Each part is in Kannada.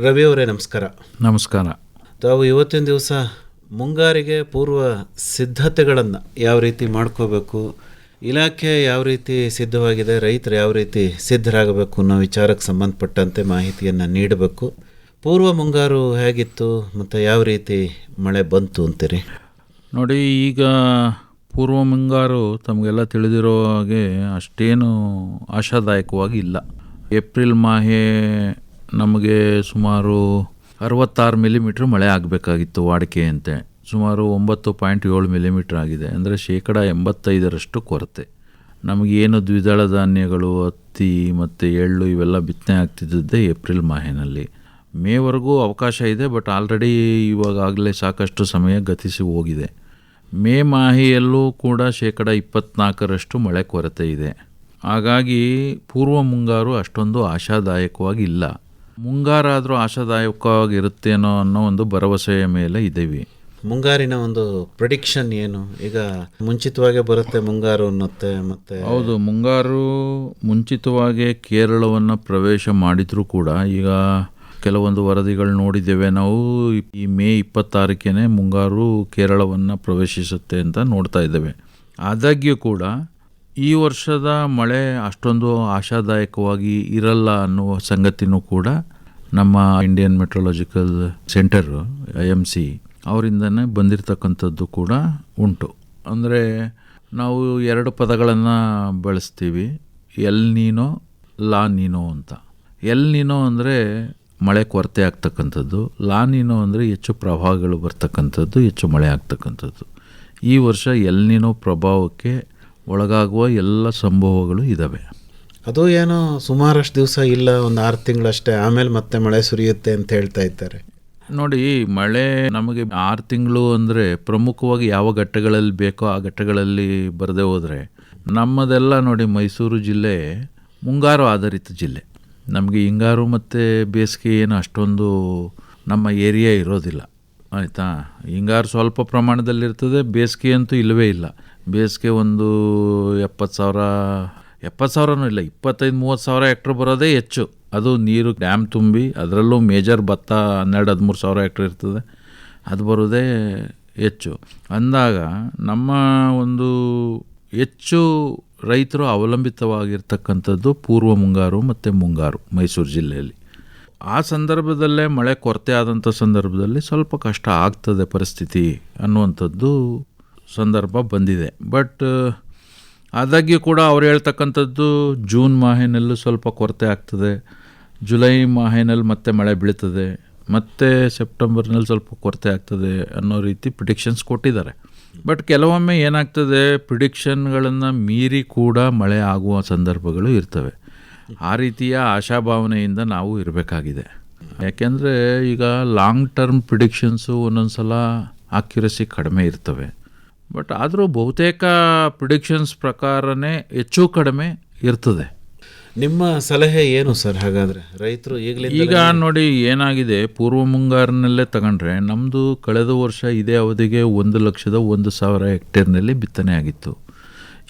ರವಿಯವರೇ ನಮಸ್ಕಾರ. ನಮಸ್ಕಾರ. ತಾವು ಇವತ್ತಿನ ದಿವಸ ಮುಂಗಾರಿಗೆ ಪೂರ್ವ ಸಿದ್ಧತೆಗಳನ್ನು ಯಾವ ರೀತಿ ಮಾಡ್ಕೋಬೇಕು, ಇಲಾಖೆ ಯಾವ ರೀತಿ ಸಿದ್ಧವಾಗಿದೆ, ರೈತರು ಯಾವ ರೀತಿ ಸಿದ್ಧರಾಗಬೇಕು ಅನ್ನೋ ವಿಚಾರಕ್ಕೆ ಸಂಬಂಧಪಟ್ಟಂತೆ ಮಾಹಿತಿಯನ್ನು ನೀಡಬೇಕು. ಪೂರ್ವ ಮುಂಗಾರು ಹೇಗಿತ್ತು ಮತ್ತು ಯಾವ ರೀತಿ ಮಳೆ ಬಂತು ಅಂತೀರಿ? ನೋಡಿ, ಈಗ ಪೂರ್ವ ಮುಂಗಾರು ತಮಗೆಲ್ಲ ತಿಳಿದಿರೋ ಹಾಗೆ ಅಷ್ಟೇನು ಆಶಾದಾಯಕವಾಗಿ ಇಲ್ಲ. ಏಪ್ರಿಲ್ ಮಾಹೆ ನಮಗೆ ಸುಮಾರು 66 ಮಿಲಿಮೀಟ್ರ್ ಮಳೆ ಆಗಬೇಕಾಗಿತ್ತು ವಾಡಿಕೆಯಂತೆ. ಸುಮಾರು 9.7 ಮಿಲಿಮೀಟ್ರ್ ಆಗಿದೆ. ಅಂದರೆ 85% ಕೊರತೆ. ನಮಗೇನು ದ್ವಿದಳ ಧಾನ್ಯಗಳು, ಹತ್ತಿ ಮತ್ತು ಎಳ್ಳು ಇವೆಲ್ಲ ಬಿತ್ತನೆ ಆಗ್ತಿದ್ದೇ ಏಪ್ರಿಲ್ ಮಾಹೆನಲ್ಲಿ. ಮೇವರೆಗೂ ಅವಕಾಶ ಇದೆ, ಬಟ್ ಆಲ್ರೆಡಿ ಇವಾಗಲೇ ಸಾಕಷ್ಟು ಸಮಯ ಗತಿಸಿ ಹೋಗಿದೆ. ಮೇ ಮಾಹೆಯಲ್ಲೂ ಕೂಡ 24% ಮಳೆ ಕೊರತೆ ಇದೆ. ಹಾಗಾಗಿ ಪೂರ್ವ ಮುಂಗಾರು ಅಷ್ಟೊಂದು ಆಶಾದಾಯಕವಾಗಿ ಇಲ್ಲ. ಮುಂಗಾರಾದರೂ ಆಶಾದಾಯಕವಾಗಿರುತ್ತೇನೋ ಅನ್ನೋ ಒಂದು ಭರವಸೆಯ ಮೇಲೆ ಇದ್ದೀವಿ. ಮುಂಗಾರಿನ ಒಂದು ಪ್ರೆಡಿಕ್ಷನ್ ಏನು? ಈಗ ಮುಂಚಿತವಾಗೇ ಬರುತ್ತೆ ಮುಂಗಾರು ಅನ್ನತ್ತೆ. ಮತ್ತು ಹೌದು, ಮುಂಗಾರು ಮುಂಚಿತವಾಗಿ ಕೇರಳವನ್ನು ಪ್ರವೇಶ ಮಾಡಿದರೂ ಕೂಡ ಈಗ ಕೆಲವೊಂದು ವರದಿಗಳು ನೋಡಿದ್ದೇವೆ ನಾವು. ಈ ಮೇ 26 ಮುಂಗಾರು ಕೇರಳವನ್ನು ಪ್ರವೇಶಿಸುತ್ತೆ ಅಂತ ನೋಡ್ತಾ ಇದ್ದೇವೆ. ಆದಾಗ್ಯೂ ಕೂಡ ಈ ವರ್ಷದ ಮಳೆ ಅಷ್ಟೊಂದು ಆಶಾದಾಯಕವಾಗಿ ಇರಲ್ಲ ಅನ್ನುವ ಸಂಗತಿನೂ ಕೂಡ ನಮ್ಮ ಇಂಡಿಯನ್ ಮೆಟ್ರೋಲಾಜಿಕಲ್ ಸೆಂಟರ್ IMC ಅವರಿಂದನೇ ಬಂದಿರತಕ್ಕಂಥದ್ದು ಕೂಡ ಉಂಟು. ಅಂದರೆ ನಾವು 2 ಪದಗಳನ್ನು ಬಳಸ್ತೀವಿ, ಎಲ್ ನೀನೋ, ಲಾ ನೀನೋ ಅಂತ. ಎಲ್ ನೀನೋ ಅಂದರೆ ಮಳೆ ಕೊರತೆ ಆಗ್ತಕ್ಕಂಥದ್ದು, ಲಾ ನೀನೋ ಅಂದರೆ ಹೆಚ್ಚು ಪ್ರವಾಹಗಳು ಬರ್ತಕ್ಕಂಥದ್ದು, ಹೆಚ್ಚು ಮಳೆ ಆಗ್ತಕ್ಕಂಥದ್ದು. ಈ ವರ್ಷ ಎಲ್ ನೀನೋ ಪ್ರಭಾವಕ್ಕೆ ಒಳಗಾಗುವ ಎಲ್ಲ ಸಂಭವಗಳು ಇದ್ದಾವೆ. ಅದು ಏನೋ ಸುಮಾರಷ್ಟು ದಿವಸ ಇಲ್ಲ, ಒಂದು 6 ತಿಂಗಳಷ್ಟೇ, ಆಮೇಲೆ ಮತ್ತೆ ಮಳೆ ಸುರಿಯುತ್ತೆ ಅಂತ ಹೇಳ್ತಾ ಇದ್ದಾರೆ. ನೋಡಿ, ಮಳೆ ನಮಗೆ 6 ತಿಂಗಳು ಅಂದರೆ ಪ್ರಮುಖವಾಗಿ ಯಾವ ಘಟ್ಟಗಳಲ್ಲಿ ಬೇಕೋ ಆ ಘಟ್ಟಗಳಲ್ಲಿ ಬರದೇ ಹೋದರೆ, ನಮ್ಮದೆಲ್ಲ ನೋಡಿ ಮೈಸೂರು ಜಿಲ್ಲೆ ಮುಂಗಾರು ಆಧಾರಿತ ಜಿಲ್ಲೆ. ನಮಗೆ ಹಿಂಗಾರು ಮತ್ತು ಬೇಸಿಗೆ ಏನು ಅಷ್ಟೊಂದು ನಮ್ಮ ಏರಿಯಾ ಇರೋದಿಲ್ಲ, ಆಯಿತಾ. ಹಿಂಗಾರು ಸ್ವಲ್ಪ ಪ್ರಮಾಣದಲ್ಲಿರ್ತದೆ, ಬೇಸಿಗೆ ಅಂತೂ ಇಲ್ಲವೇ ಇಲ್ಲ. ಬೇಸಿಗೆ ಒಂದು 70,000 ಇಲ್ಲ, 25-30 ಸಾವಿರ ಹೆಕ್ಟ್ರ್ ಬರೋದೇ ಹೆಚ್ಚು. ಅದು ನೀರು ಡ್ಯಾಮ್ ತುಂಬಿ, ಅದರಲ್ಲೂ ಮೇಜರ್ ಭತ್ತ 12-13 ಸಾವಿರ ಹೆಕ್ಟ್ರ್ ಇರ್ತದೆ, ಅದು ಬರೋದೇ ಹೆಚ್ಚು. ಅಂದಾಗ ನಮ್ಮ ಒಂದು ಹೆಚ್ಚು ರೈತರು ಅವಲಂಬಿತವಾಗಿರ್ತಕ್ಕಂಥದ್ದು ಪೂರ್ವ ಮುಂಗಾರು ಮತ್ತು ಮುಂಗಾರು ಮೈಸೂರು ಜಿಲ್ಲೆಯಲ್ಲಿ. ಆ ಸಂದರ್ಭದಲ್ಲೇ ಮಳೆ ಕೊರತೆ ಆದಂಥ ಸಂದರ್ಭದಲ್ಲಿ ಸ್ವಲ್ಪ ಕಷ್ಟ ಆಗ್ತದೆ ಪರಿಸ್ಥಿತಿ ಅನ್ನುವಂಥದ್ದು ಸಂದರ್ಭ ಬಂದಿದೆ. ಬಟ್ ಆದಾಗ್ಯೂ ಕೂಡ ಅವ್ರು ಹೇಳ್ತಕ್ಕಂಥದ್ದು ಜೂನ್ ಮಾಹೆನಲ್ಲೂ ಸ್ವಲ್ಪ ಕೊರತೆ ಆಗ್ತದೆ, ಜುಲೈ ಮಾಹೆನಲ್ಲಿ ಮತ್ತೆ ಮಳೆ ಬೀಳ್ತದೆ, ಮತ್ತು ಸೆಪ್ಟೆಂಬರ್ನಲ್ಲಿ ಸ್ವಲ್ಪ ಕೊರತೆ ಆಗ್ತದೆ ಅನ್ನೋ ರೀತಿ ಪ್ರಿಡಿಕ್ಷನ್ಸ್ ಕೊಟ್ಟಿದ್ದಾರೆ. ಬಟ್ ಕೆಲವೊಮ್ಮೆ ಏನಾಗ್ತದೆ, ಪ್ರಿಡಿಕ್ಷನ್ಗಳನ್ನು ಮೀರಿ ಕೂಡ ಮಳೆ ಆಗುವ ಸಂದರ್ಭಗಳು ಇರ್ತವೆ. ಆ ರೀತಿಯ ಆಶಾಭಾವನೆಯಿಂದ ನಾವು ಇರಬೇಕಾಗಿದೆ. ಯಾಕೆಂದರೆ ಈಗ ಲಾಂಗ್ ಟರ್ಮ್ ಪ್ರಿಡಿಕ್ಷನ್ಸು ಒಂದೊಂದು ಸಲ ಆಕ್ಯುರಸಿ ಕಡಿಮೆ ಇರ್ತವೆ. ಬಟ್ ಆದರೂ ಬಹುತೇಕ ಪ್ರಿಡಿಕ್ಷನ್ಸ್ ಪ್ರಕಾರನೇ ಹೆಚ್ಚು ಕಡಿಮೆ ಇರ್ತದೆ. ನಿಮ್ಮ ಸಲಹೆ ಏನು ಸರ್ ಹಾಗಾದರೆ ರೈತರು ಈಗ ನೋಡಿ ಏನಾಗಿದೆ, ಪೂರ್ವ ಮುಂಗಾರಿನಲ್ಲೇ ತಗೊಂಡ್ರೆ ನಮ್ಮದು ಕಳೆದ ವರ್ಷ ಇದೇ ಅವಧಿಗೆ 1,01,000 ಹೆಕ್ಟೇರ್ನಲ್ಲಿ ಬಿತ್ತನೆ ಆಗಿತ್ತು.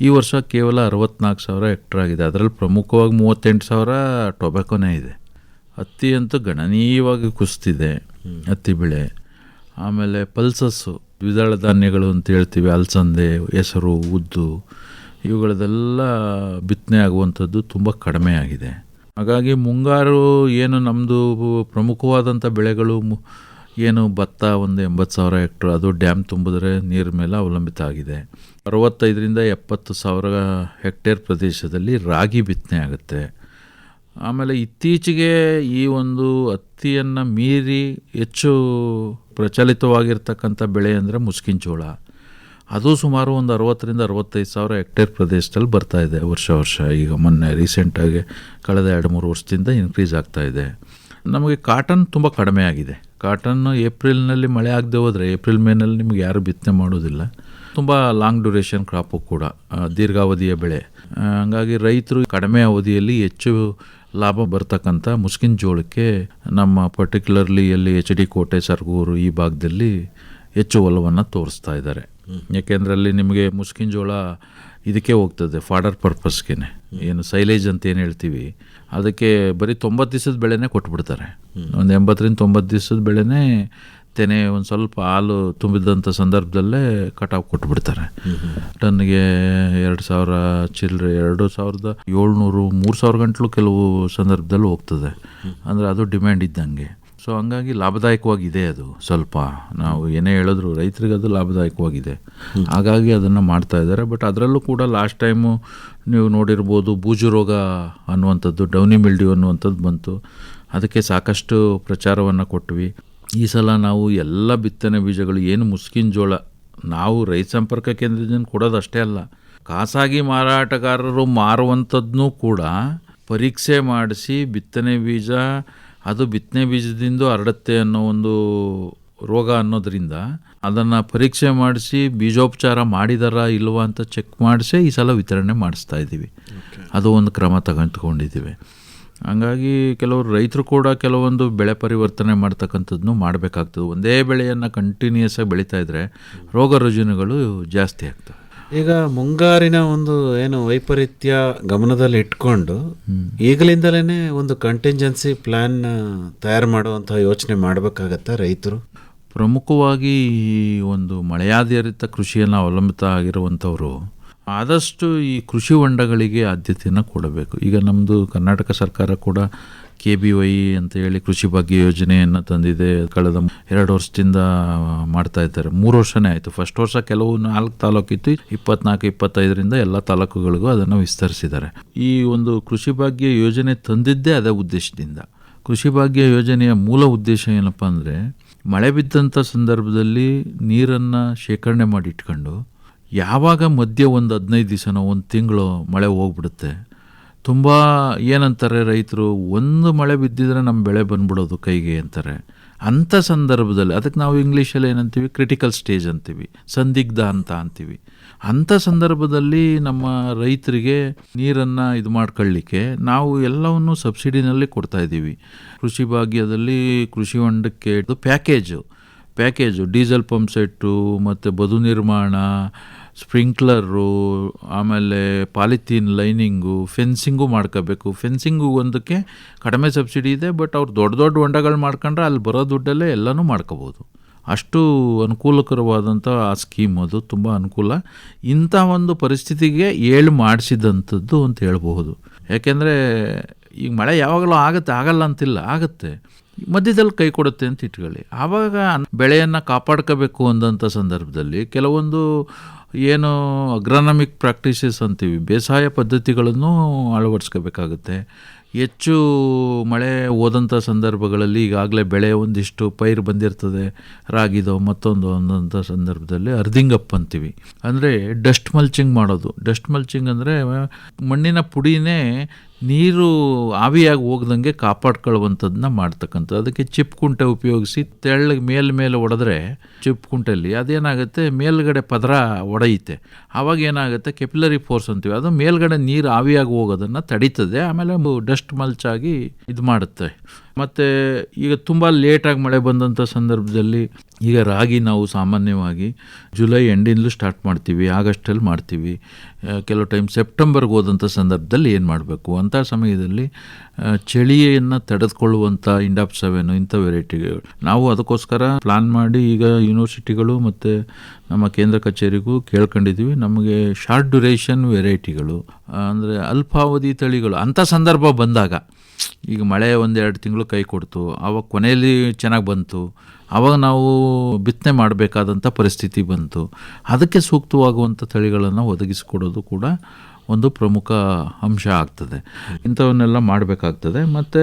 ಈ ವರ್ಷ ಕೇವಲ 64,000 ಹೆಕ್ಟರ್ ಆಗಿದೆ. ಅದರಲ್ಲಿ ಪ್ರಮುಖವಾಗಿ 38,000 ಟೊಬ್ಯಾಕೋನೇ ಇದೆ. ಹತ್ತಿ ಅಂತೂ ಗಣನೀಯವಾಗಿ ಕುಸಿತಿದೆ ಹತ್ತಿ ಬೆಳೆ. ಆಮೇಲೆ ಪಲ್ಸಸ್ಸು, ದ್ವಿದಳ ಧಾನ್ಯಗಳು ಅಂತ ಹೇಳ್ತೀವಿ, ಅಲಸಂದೆ, ಹೆಸರು, ಉದ್ದು, ಇವುಗಳದೆಲ್ಲ ಬಿತ್ತನೆ ಆಗುವಂಥದ್ದು ತುಂಬ ಕಡಿಮೆ ಆಗಿದೆ. ಹಾಗಾಗಿ ಮುಂಗಾರು ಏನು ನಮ್ಮದು ಪ್ರಮುಖವಾದಂಥ ಬೆಳೆಗಳು ಏನು ಭತ್ತ ಒಂದು 80,000 ಹೆಕ್ಟರ್, ಅದು ಡ್ಯಾಮ್ ತುಂಬಿದ್ರೆ ನೀರ ಮೇಲೆ ಅವಲಂಬಿತ ಆಗಿದೆ. 65,000-70,000 ಹೆಕ್ಟೇರ್ ಪ್ರದೇಶದಲ್ಲಿ ರಾಗಿ ಬಿತ್ತನೆ ಆಗುತ್ತೆ. ಆಮೇಲೆ ಇತ್ತೀಚೆಗೆ ಈ ಒಂದು ಹತ್ತಿಯನ್ನು ಮೀರಿ ಹೆಚ್ಚು ಪ್ರಚಲಿತವಾಗಿರ್ತಕ್ಕಂಥ ಬೆಳೆ ಅಂದರೆ ಮುಸ್ಕಿನ ಜೋಳ. ಅದು ಸುಮಾರು ಒಂದು 60,000-65,000 ಹೆಕ್ಟೇರ್ ಪ್ರದೇಶದಲ್ಲಿ ಬರ್ತಾಯಿದೆ ವರ್ಷ. ಈಗ ಮೊನ್ನೆ ರೀಸೆಂಟಾಗಿ ಕಳೆದ 2-3 ವರ್ಷದಿಂದ ಇನ್ಕ್ರೀಸ್ ಆಗ್ತಾಯಿದೆ. ನಮಗೆ ಕಾಟನ್ ತುಂಬ ಕಡಿಮೆ ಆಗಿದೆ. ಕಾಟನ್ನು ಏಪ್ರಿಲ್ನಲ್ಲಿ ಮಳೆ ಆಗದೆ ಹೋದರೆ ಏಪ್ರಿಲ್ ಮೇನಲ್ಲಿ ನಿಮಗೆ ಯಾರು ಬಿತ್ತನೆ ಮಾಡೋದಿಲ್ಲ. ತುಂಬ ಲಾಂಗ್ ಡ್ಯೂರೇಷನ್ ಕ್ರಾಪು ಕೂಡ, ದೀರ್ಘಾವಧಿಯ ಬೆಳೆ. ಹಾಗಾಗಿ ರೈತರು ಕಡಿಮೆ ಅವಧಿಯಲ್ಲಿ ಹೆಚ್ಚು ಲಾಭ ಬರ್ತಕ್ಕಂಥ ಮುಸ್ಕಿನ ಜೋಳಕ್ಕೆ ನಮ್ಮ ಪರ್ಟಿಕ್ಯುಲರ್ಲಿ ಎಲ್ಲಿ HD ಕೋಟೆ, ಸರಗೂರು ಈ ಭಾಗದಲ್ಲಿ ಹೆಚ್ಚು ಒಲವನ್ನು ತೋರಿಸ್ತಾ ಇದ್ದಾರೆ. ಯಾಕೆಂದರೆ ಅಲ್ಲಿ ನಿಮಗೆ ಮುಸ್ಕಿನ ಜೋಳ ಇದಕ್ಕೆ ಹೋಗ್ತದೆ, ಫಾಡರ್ ಪರ್ಪಸ್ಗೆ. ಏನು ಸೈಲೇಜ್ ಅಂತ ಏನು ಹೇಳ್ತೀವಿ, ಅದಕ್ಕೆ ಬರೀ 90 ದಿವಸದ ಬೆಳೆನೇ ಕೊಟ್ಬಿಡ್ತಾರೆ. ಒಂದು 80-90 ದಿವಸದ ಬೆಳೆನೇ ತೆನೆ ಒಂದು ಸ್ವಲ್ಪ ಹಾಲು ತುಂಬಿದಂಥ ಸಂದರ್ಭದಲ್ಲೇ ಕಟಾವು ಕೊಟ್ಬಿಡ್ತಾರೆ. ಟನ್ಗೆ 2,000 ಚಿಲ್ಲರೆ, 2,700 3,000 ಗಂಟಲು ಕೆಲವು ಸಂದರ್ಭದಲ್ಲಿ ಹೋಗ್ತದೆ. ಅಂದರೆ ಅದು ಡಿಮ್ಯಾಂಡ್ ಇದ್ದಂಗೆ. ಸೊ ಹಂಗಾಗಿ ಲಾಭದಾಯಕವಾಗಿದೆ ಅದು. ಸ್ವಲ್ಪ ನಾವು ಏನೇ ಹೇಳಿದ್ರು ರೈತರಿಗೆ ಅದು ಲಾಭದಾಯಕವಾಗಿದೆ. ಹಾಗಾಗಿ ಅದನ್ನು ಮಾಡ್ತಾ ಇದ್ದಾರೆ. ಬಟ್ ಅದರಲ್ಲೂ ಕೂಡ ಲಾಸ್ಟ್ ಟೈಮು ನೀವು ನೋಡಿರ್ಬೋದು, ಬೂಜು ರೋಗ ಅನ್ನುವಂಥದ್ದು, ಡೌನಿ ಮಿಲ್ಡ್ಯೂ ಅನ್ನುವಂಥದ್ದು ಬಂತು. ಅದಕ್ಕೆ ಸಾಕಷ್ಟು ಪ್ರಚಾರವನ್ನು ಕೊಟ್ವಿ. ಈ ಸಲ ನಾವು ಎಲ್ಲ ಬಿತ್ತನೆ ಬೀಜಗಳು ಏನು ಮುಸ್ಕಿನ ಜೋಳ ನಾವು ರೈತ ಸಂಪರ್ಕ ಕೇಂದ್ರದಿಂದ ಕೊಡೋದು ಅಷ್ಟೇ ಅಲ್ಲ, ಖಾಸಗಿ ಮಾರಾಟಗಾರರು ಮಾರುವಂಥದ್ದನ್ನೂ ಕೂಡ ಪರೀಕ್ಷೆ ಮಾಡಿಸಿ ಬಿತ್ತನೆ ಬೀಜ ಅದು ಬಿತ್ತನೆ ಬೀಜದಿಂದ ಹರಡುತ್ತೆ ಅನ್ನೋ ಒಂದು ರೋಗ ಅನ್ನೋದ್ರಿಂದ ಅದನ್ನು ಪರೀಕ್ಷೆ ಮಾಡಿಸಿ ಬೀಜೋಪಚಾರ ಮಾಡಿದಾರಾ ಇಲ್ವಾ ಅಂತ ಚೆಕ್ ಮಾಡಿಸೇ ಈ ಸಲ ವಿತರಣೆ ಮಾಡಿಸ್ತಾ ಇದ್ದೀವಿ. ಅದು ಒಂದು ಕ್ರಮ ತಗೊಂಡಿದ್ದೀವಿ. ಹಂಗಾಗಿ ಕೆಲವರು ರೈತರು ಕೂಡ ಕೆಲವೊಂದು ಬೆಳೆ ಪರಿವರ್ತನೆ ಮಾಡ್ತಕ್ಕಂಥದ್ದನ್ನು ಮಾಡಬೇಕಾಗ್ತದೆ. ಒಂದೇ ಬೆಳೆಯನ್ನು ಕಂಟಿನ್ಯೂಸ್ ಆಗಿ ಬೆಳೀತಾ ಇದ್ದರೆ ರೋಗ ರುಜಿನಗಳು ಜಾಸ್ತಿ ಆಗ್ತವೆ. ಈಗ ಮುಂಗಾರಿನ ಒಂದು ಏನು ವೈಪರೀತ್ಯ ಗಮನದಲ್ಲಿ ಇಟ್ಕೊಂಡು ಈಗಲಿಂದಲೇ ಒಂದು ಕಂಟಿಂಜೆನ್ಸಿ ಪ್ಲ್ಯಾನ್ ತಯಾರು ಮಾಡುವಂಥ ಯೋಚನೆ ಮಾಡಬೇಕಾಗತ್ತಾ ರೈತರು? ಪ್ರಮುಖವಾಗಿ ಒಂದು ಮಳೆಯಾಧಾರಿತ ಕೃಷಿಯನ್ನು ಅವಲಂಬಿತ ಆಗಿರುವಂಥವರು ಆದಷ್ಟು ಈ ಕೃಷಿ ಹೊಂಡಗಳಿಗೆ ಆದ್ಯತೆಯನ್ನು ಕೊಡಬೇಕು. ಈಗ ನಮ್ಮದು ಕರ್ನಾಟಕ ಸರ್ಕಾರ ಕೂಡ KBY ಅಂತ ಹೇಳಿ ಕೃಷಿ ಭಾಗ್ಯ ಯೋಜನೆಯನ್ನು ತಂದಿದೆ. ಕಳೆದ 2 ವರ್ಷದಿಂದ ಮಾಡ್ತಾ ಇದ್ದಾರೆ. 3 ವರ್ಷನೇ ಆಯಿತು. ಫಸ್ಟ್ ವರ್ಷ ಕೆಲವು 4 ತಾಲೂಕಿತ್ತು, 24-25ರಿಂದ ಎಲ್ಲ ತಾಲೂಕುಗಳಿಗೂ ಅದನ್ನು ವಿಸ್ತರಿಸಿದ್ದಾರೆ. ಈ ಒಂದು ಕೃಷಿ ಭಾಗ್ಯ ಯೋಜನೆ ತಂದಿದ್ದೇ ಅದೇ ಉದ್ದೇಶದಿಂದ. ಕೃಷಿ ಭಾಗ್ಯ ಯೋಜನೆಯ ಮೂಲ ಉದ್ದೇಶ ಏನಪ್ಪ ಅಂದರೆ, ಮಳೆ ಬಿದ್ದಂಥ ಸಂದರ್ಭದಲ್ಲಿ ನೀರನ್ನು ಶೇಖರಣೆ ಮಾಡಿ ಇಟ್ಕೊಂಡು ಯಾವಾಗ ಮಧ್ಯೆ ಒಂದು 15 ದಿವಸನೋ 1 ತಿಂಗಳು ಮಳೆ ಹೋಗ್ಬಿಡುತ್ತೆ, ತುಂಬ ಏನಂತಾರೆ ರೈತರು, ಒಂದು ಮಳೆ ಬಿದ್ದಿದ್ರೆ ನಮ್ಮ ಬೆಳೆ ಬಂದ್ಬಿಡೋದು ಕೈಗೆ ಅಂತಾರೆ. ಅಂಥ ಸಂದರ್ಭದಲ್ಲಿ ಅದಕ್ಕೆ ನಾವು ಇಂಗ್ಲೀಷಲ್ಲಿ ಏನಂತೀವಿ, ಕ್ರಿಟಿಕಲ್ ಸ್ಟೇಜ್ ಅಂತೀವಿ, ಸಂದಿಗ್ಧ ಅಂತ ಅಂತೀವಿ. ಅಂಥ ಸಂದರ್ಭದಲ್ಲಿ ನಮ್ಮ ರೈತರಿಗೆ ನೀರನ್ನು ಇದು ಮಾಡ್ಕೊಳ್ಳಿಕ್ಕೆ ನಾವು ಎಲ್ಲವನ್ನು ಸಬ್ಸಿಡಿನಲ್ಲಿ ಕೊಡ್ತಾಯಿದ್ದೀವಿ. ಕೃಷಿ ಭಾಗ್ಯದಲ್ಲಿ ಕೃಷಿ ಹೊಂಡಕ್ಕೆ ಪ್ಯಾಕೇಜು ಡೀಸೆಲ್ ಪಂಪ್ ಸೆಟ್ಟು ಮತ್ತು ಬದು ನಿರ್ಮಾಣ, ಸ್ಪ್ರಿಂಕ್ಲರು, ಆಮೇಲೆ ಪಾಲಿಥೀನ್ ಲೈನಿಂಗು, ಫೆನ್ಸಿಂಗು ಮಾಡ್ಕೋಬೇಕು. ಫೆನ್ಸಿಂಗು ಒಂದಕ್ಕೆ ಕಡಿಮೆ ಸಬ್ಸಿಡಿ ಇದೆ, ಬಟ್ ಅವ್ರು ದೊಡ್ಡ ದೊಡ್ಡ ಹೊಂಡಗಳು ಮಾಡ್ಕೊಂಡ್ರೆ ಅಲ್ಲಿ ಬರೋ ದುಡ್ಡಲ್ಲೇ ಎಲ್ಲನೂ ಮಾಡ್ಕೋಬೋದು. ಅಷ್ಟು ಅನುಕೂಲಕರವಾದಂಥ ಆ ಸ್ಕೀಮ್, ಅದು ತುಂಬ ಅನುಕೂಲ. ಇಂಥ ಒಂದು ಪರಿಸ್ಥಿತಿಗೆ ಮಾಡಿಸಿದಂಥದ್ದು ಅಂತ ಹೇಳ್ಬಹುದು. ಯಾಕೆಂದರೆ ಈಗ ಮಳೆ ಯಾವಾಗಲೂ ಆಗಲ್ಲ ಅಂತಿಲ್ಲ, ಆಗುತ್ತೆ, ಮಧ್ಯದಲ್ಲಿ ಕೈ ಕೊಡುತ್ತೆ ಅಂತ ಇಟ್ಕೊಳ್ಳಿ. ಆವಾಗ ಬೆಳೆಯನ್ನು ಕಾಪಾಡ್ಕೋಬೇಕು ಅಂದಂಥ ಸಂದರ್ಭದಲ್ಲಿ ಕೆಲವೊಂದು ಏನು ಅಗ್ರಾನಮಿಕ್ ಪ್ರಾಕ್ಟೀಸಸ್ ಅಂತೀವಿ, ಬೇಸಾಯ ಪದ್ಧತಿಗಳನ್ನು ಅಳವಡಿಸ್ಕೋಬೇಕಾಗುತ್ತೆ. ಹೆಚ್ಚು ಮಳೆ ಹೋದಂಥ ಸಂದರ್ಭಗಳಲ್ಲಿ ಈಗಾಗಲೇ ಬೆಳೆ ಒಂದಿಷ್ಟು ಪೈರು ಬಂದಿರ್ತದೆ, ರಾಗಿದೋ ಮತ್ತೊಂದು ಒಂದಂಥ ಸಂದರ್ಭದಲ್ಲಿ ಅರ್ದಿಂಗಪ್ ಅಂತೀವಿ, ಅಂದರೆ ಡಸ್ಟ್ ಮಲ್ಚಿಂಗ್ ಮಾಡೋದು. ಡಸ್ಟ್ ಮಲ್ಚಿಂಗ್ ಅಂದರೆ ಮಣ್ಣಿನ ಪುಡಿನೇ ನೀರು ಆವಿಯಾಗಿ ಹೋಗ್ದಂಗೆ ಕಾಪಾಡ್ಕೊಳ್ಳುವಂಥದ್ದನ್ನ ಮಾಡ್ತಕ್ಕಂಥದ್ದು. ಅದಕ್ಕೆ ಚಿಪ್ ಕುಂಟೆ ಉಪಯೋಗಿಸಿ ತೆಳ್ಳಗೆ ಮೇಲೆ ಹೊಡೆದ್ರೆ ಚಿಪ್ ಕುಂಟೆಯಲ್ಲಿ ಅದೇನಾಗುತ್ತೆ, ಮೇಲ್ಗಡೆ ಪದರ ಒಡೆಯುತ್ತೆ. ಆವಾಗ ಏನಾಗುತ್ತೆ, ಕೆಪಿಲರಿ ಫೋರ್ಸ್ ಅಂತೀವಿ, ಅದು ಮೇಲ್ಗಡೆ ನೀರು ಆವಿಯಾಗಿ ಹೋಗೋದನ್ನು ತಡೀತದೆ. ಆಮೇಲೆ ಡಸ್ಟ್ ಮಲ್ಚಾಗಿ ಇದು ಮಾಡುತ್ತೆ. ಮತ್ತು ಈಗ ತುಂಬ ಲೇಟಾಗಿ ಮಳೆ ಬಂದಂಥ ಸಂದರ್ಭದಲ್ಲಿ ಈಗ ರಾಗಿ ನಾವು ಸಾಮಾನ್ಯವಾಗಿ ಜುಲೈ ಎಂಡಿಂದಲೂ ಸ್ಟಾರ್ಟ್ ಮಾಡ್ತೀವಿ, ಆಗಸ್ಟಲ್ಲಿ ಮಾಡ್ತೀವಿ. ಕೆಲವು ಟೈಮ್ ಸೆಪ್ಟೆಂಬರ್ಗೆ ಹೋದಂಥ ಸಂದರ್ಭದಲ್ಲಿ ಏನು ಮಾಡಬೇಕು ಅಂಥ ಸಮಯದಲ್ಲಿ ಚಳಿಯನ್ನು ತಡೆದುಕೊಳ್ಳುವಂಥ ಇಂಡಾಪ್ 7 ಇಂಥ ವೆರೈಟಿಗಳು ನಾವು ಅದಕ್ಕೋಸ್ಕರ ಪ್ಲಾನ್ ಮಾಡಿ ಈಗ ಯೂನಿವರ್ಸಿಟಿಗಳು ಮತ್ತು ನಮ್ಮ ಕೇಂದ್ರ ಕಚೇರಿಗೂ ಕೇಳ್ಕೊಂಡಿದ್ದೀವಿ. ನಮಗೆ ಶಾರ್ಟ್ ಡ್ಯುರೇಷನ್ ವೆರೈಟಿಗಳು ಅಂದರೆ ಅಲ್ಪಾವಧಿ ತಳಿಗಳು ಅಂಥ ಸಂದರ್ಭ ಬಂದಾಗ, ಈಗ ಮಳೆ 1-2 ತಿಂಗಳು ಕೈ ಕೊಡ್ತು, ಆವಾಗ ಕೊನೆಯಲ್ಲಿ ಚೆನ್ನಾಗಿ ಬಂತು, ಆವಾಗ ನಾವು ಬಿತ್ತನೆ ಮಾಡಬೇಕಾದಂಥ ಪರಿಸ್ಥಿತಿ ಬಂತು, ಅದಕ್ಕೆ ಸೂಕ್ತವಾಗುವಂಥ ತಳಿಗಳನ್ನು ಒದಗಿಸಿಕೊಡೋದು ಕೂಡ ಒಂದು ಪ್ರಮುಖ ಅಂಶ ಆಗ್ತದೆ. ಇಂಥವನ್ನೆಲ್ಲ ಮಾಡಬೇಕಾಗ್ತದೆ. ಮತ್ತು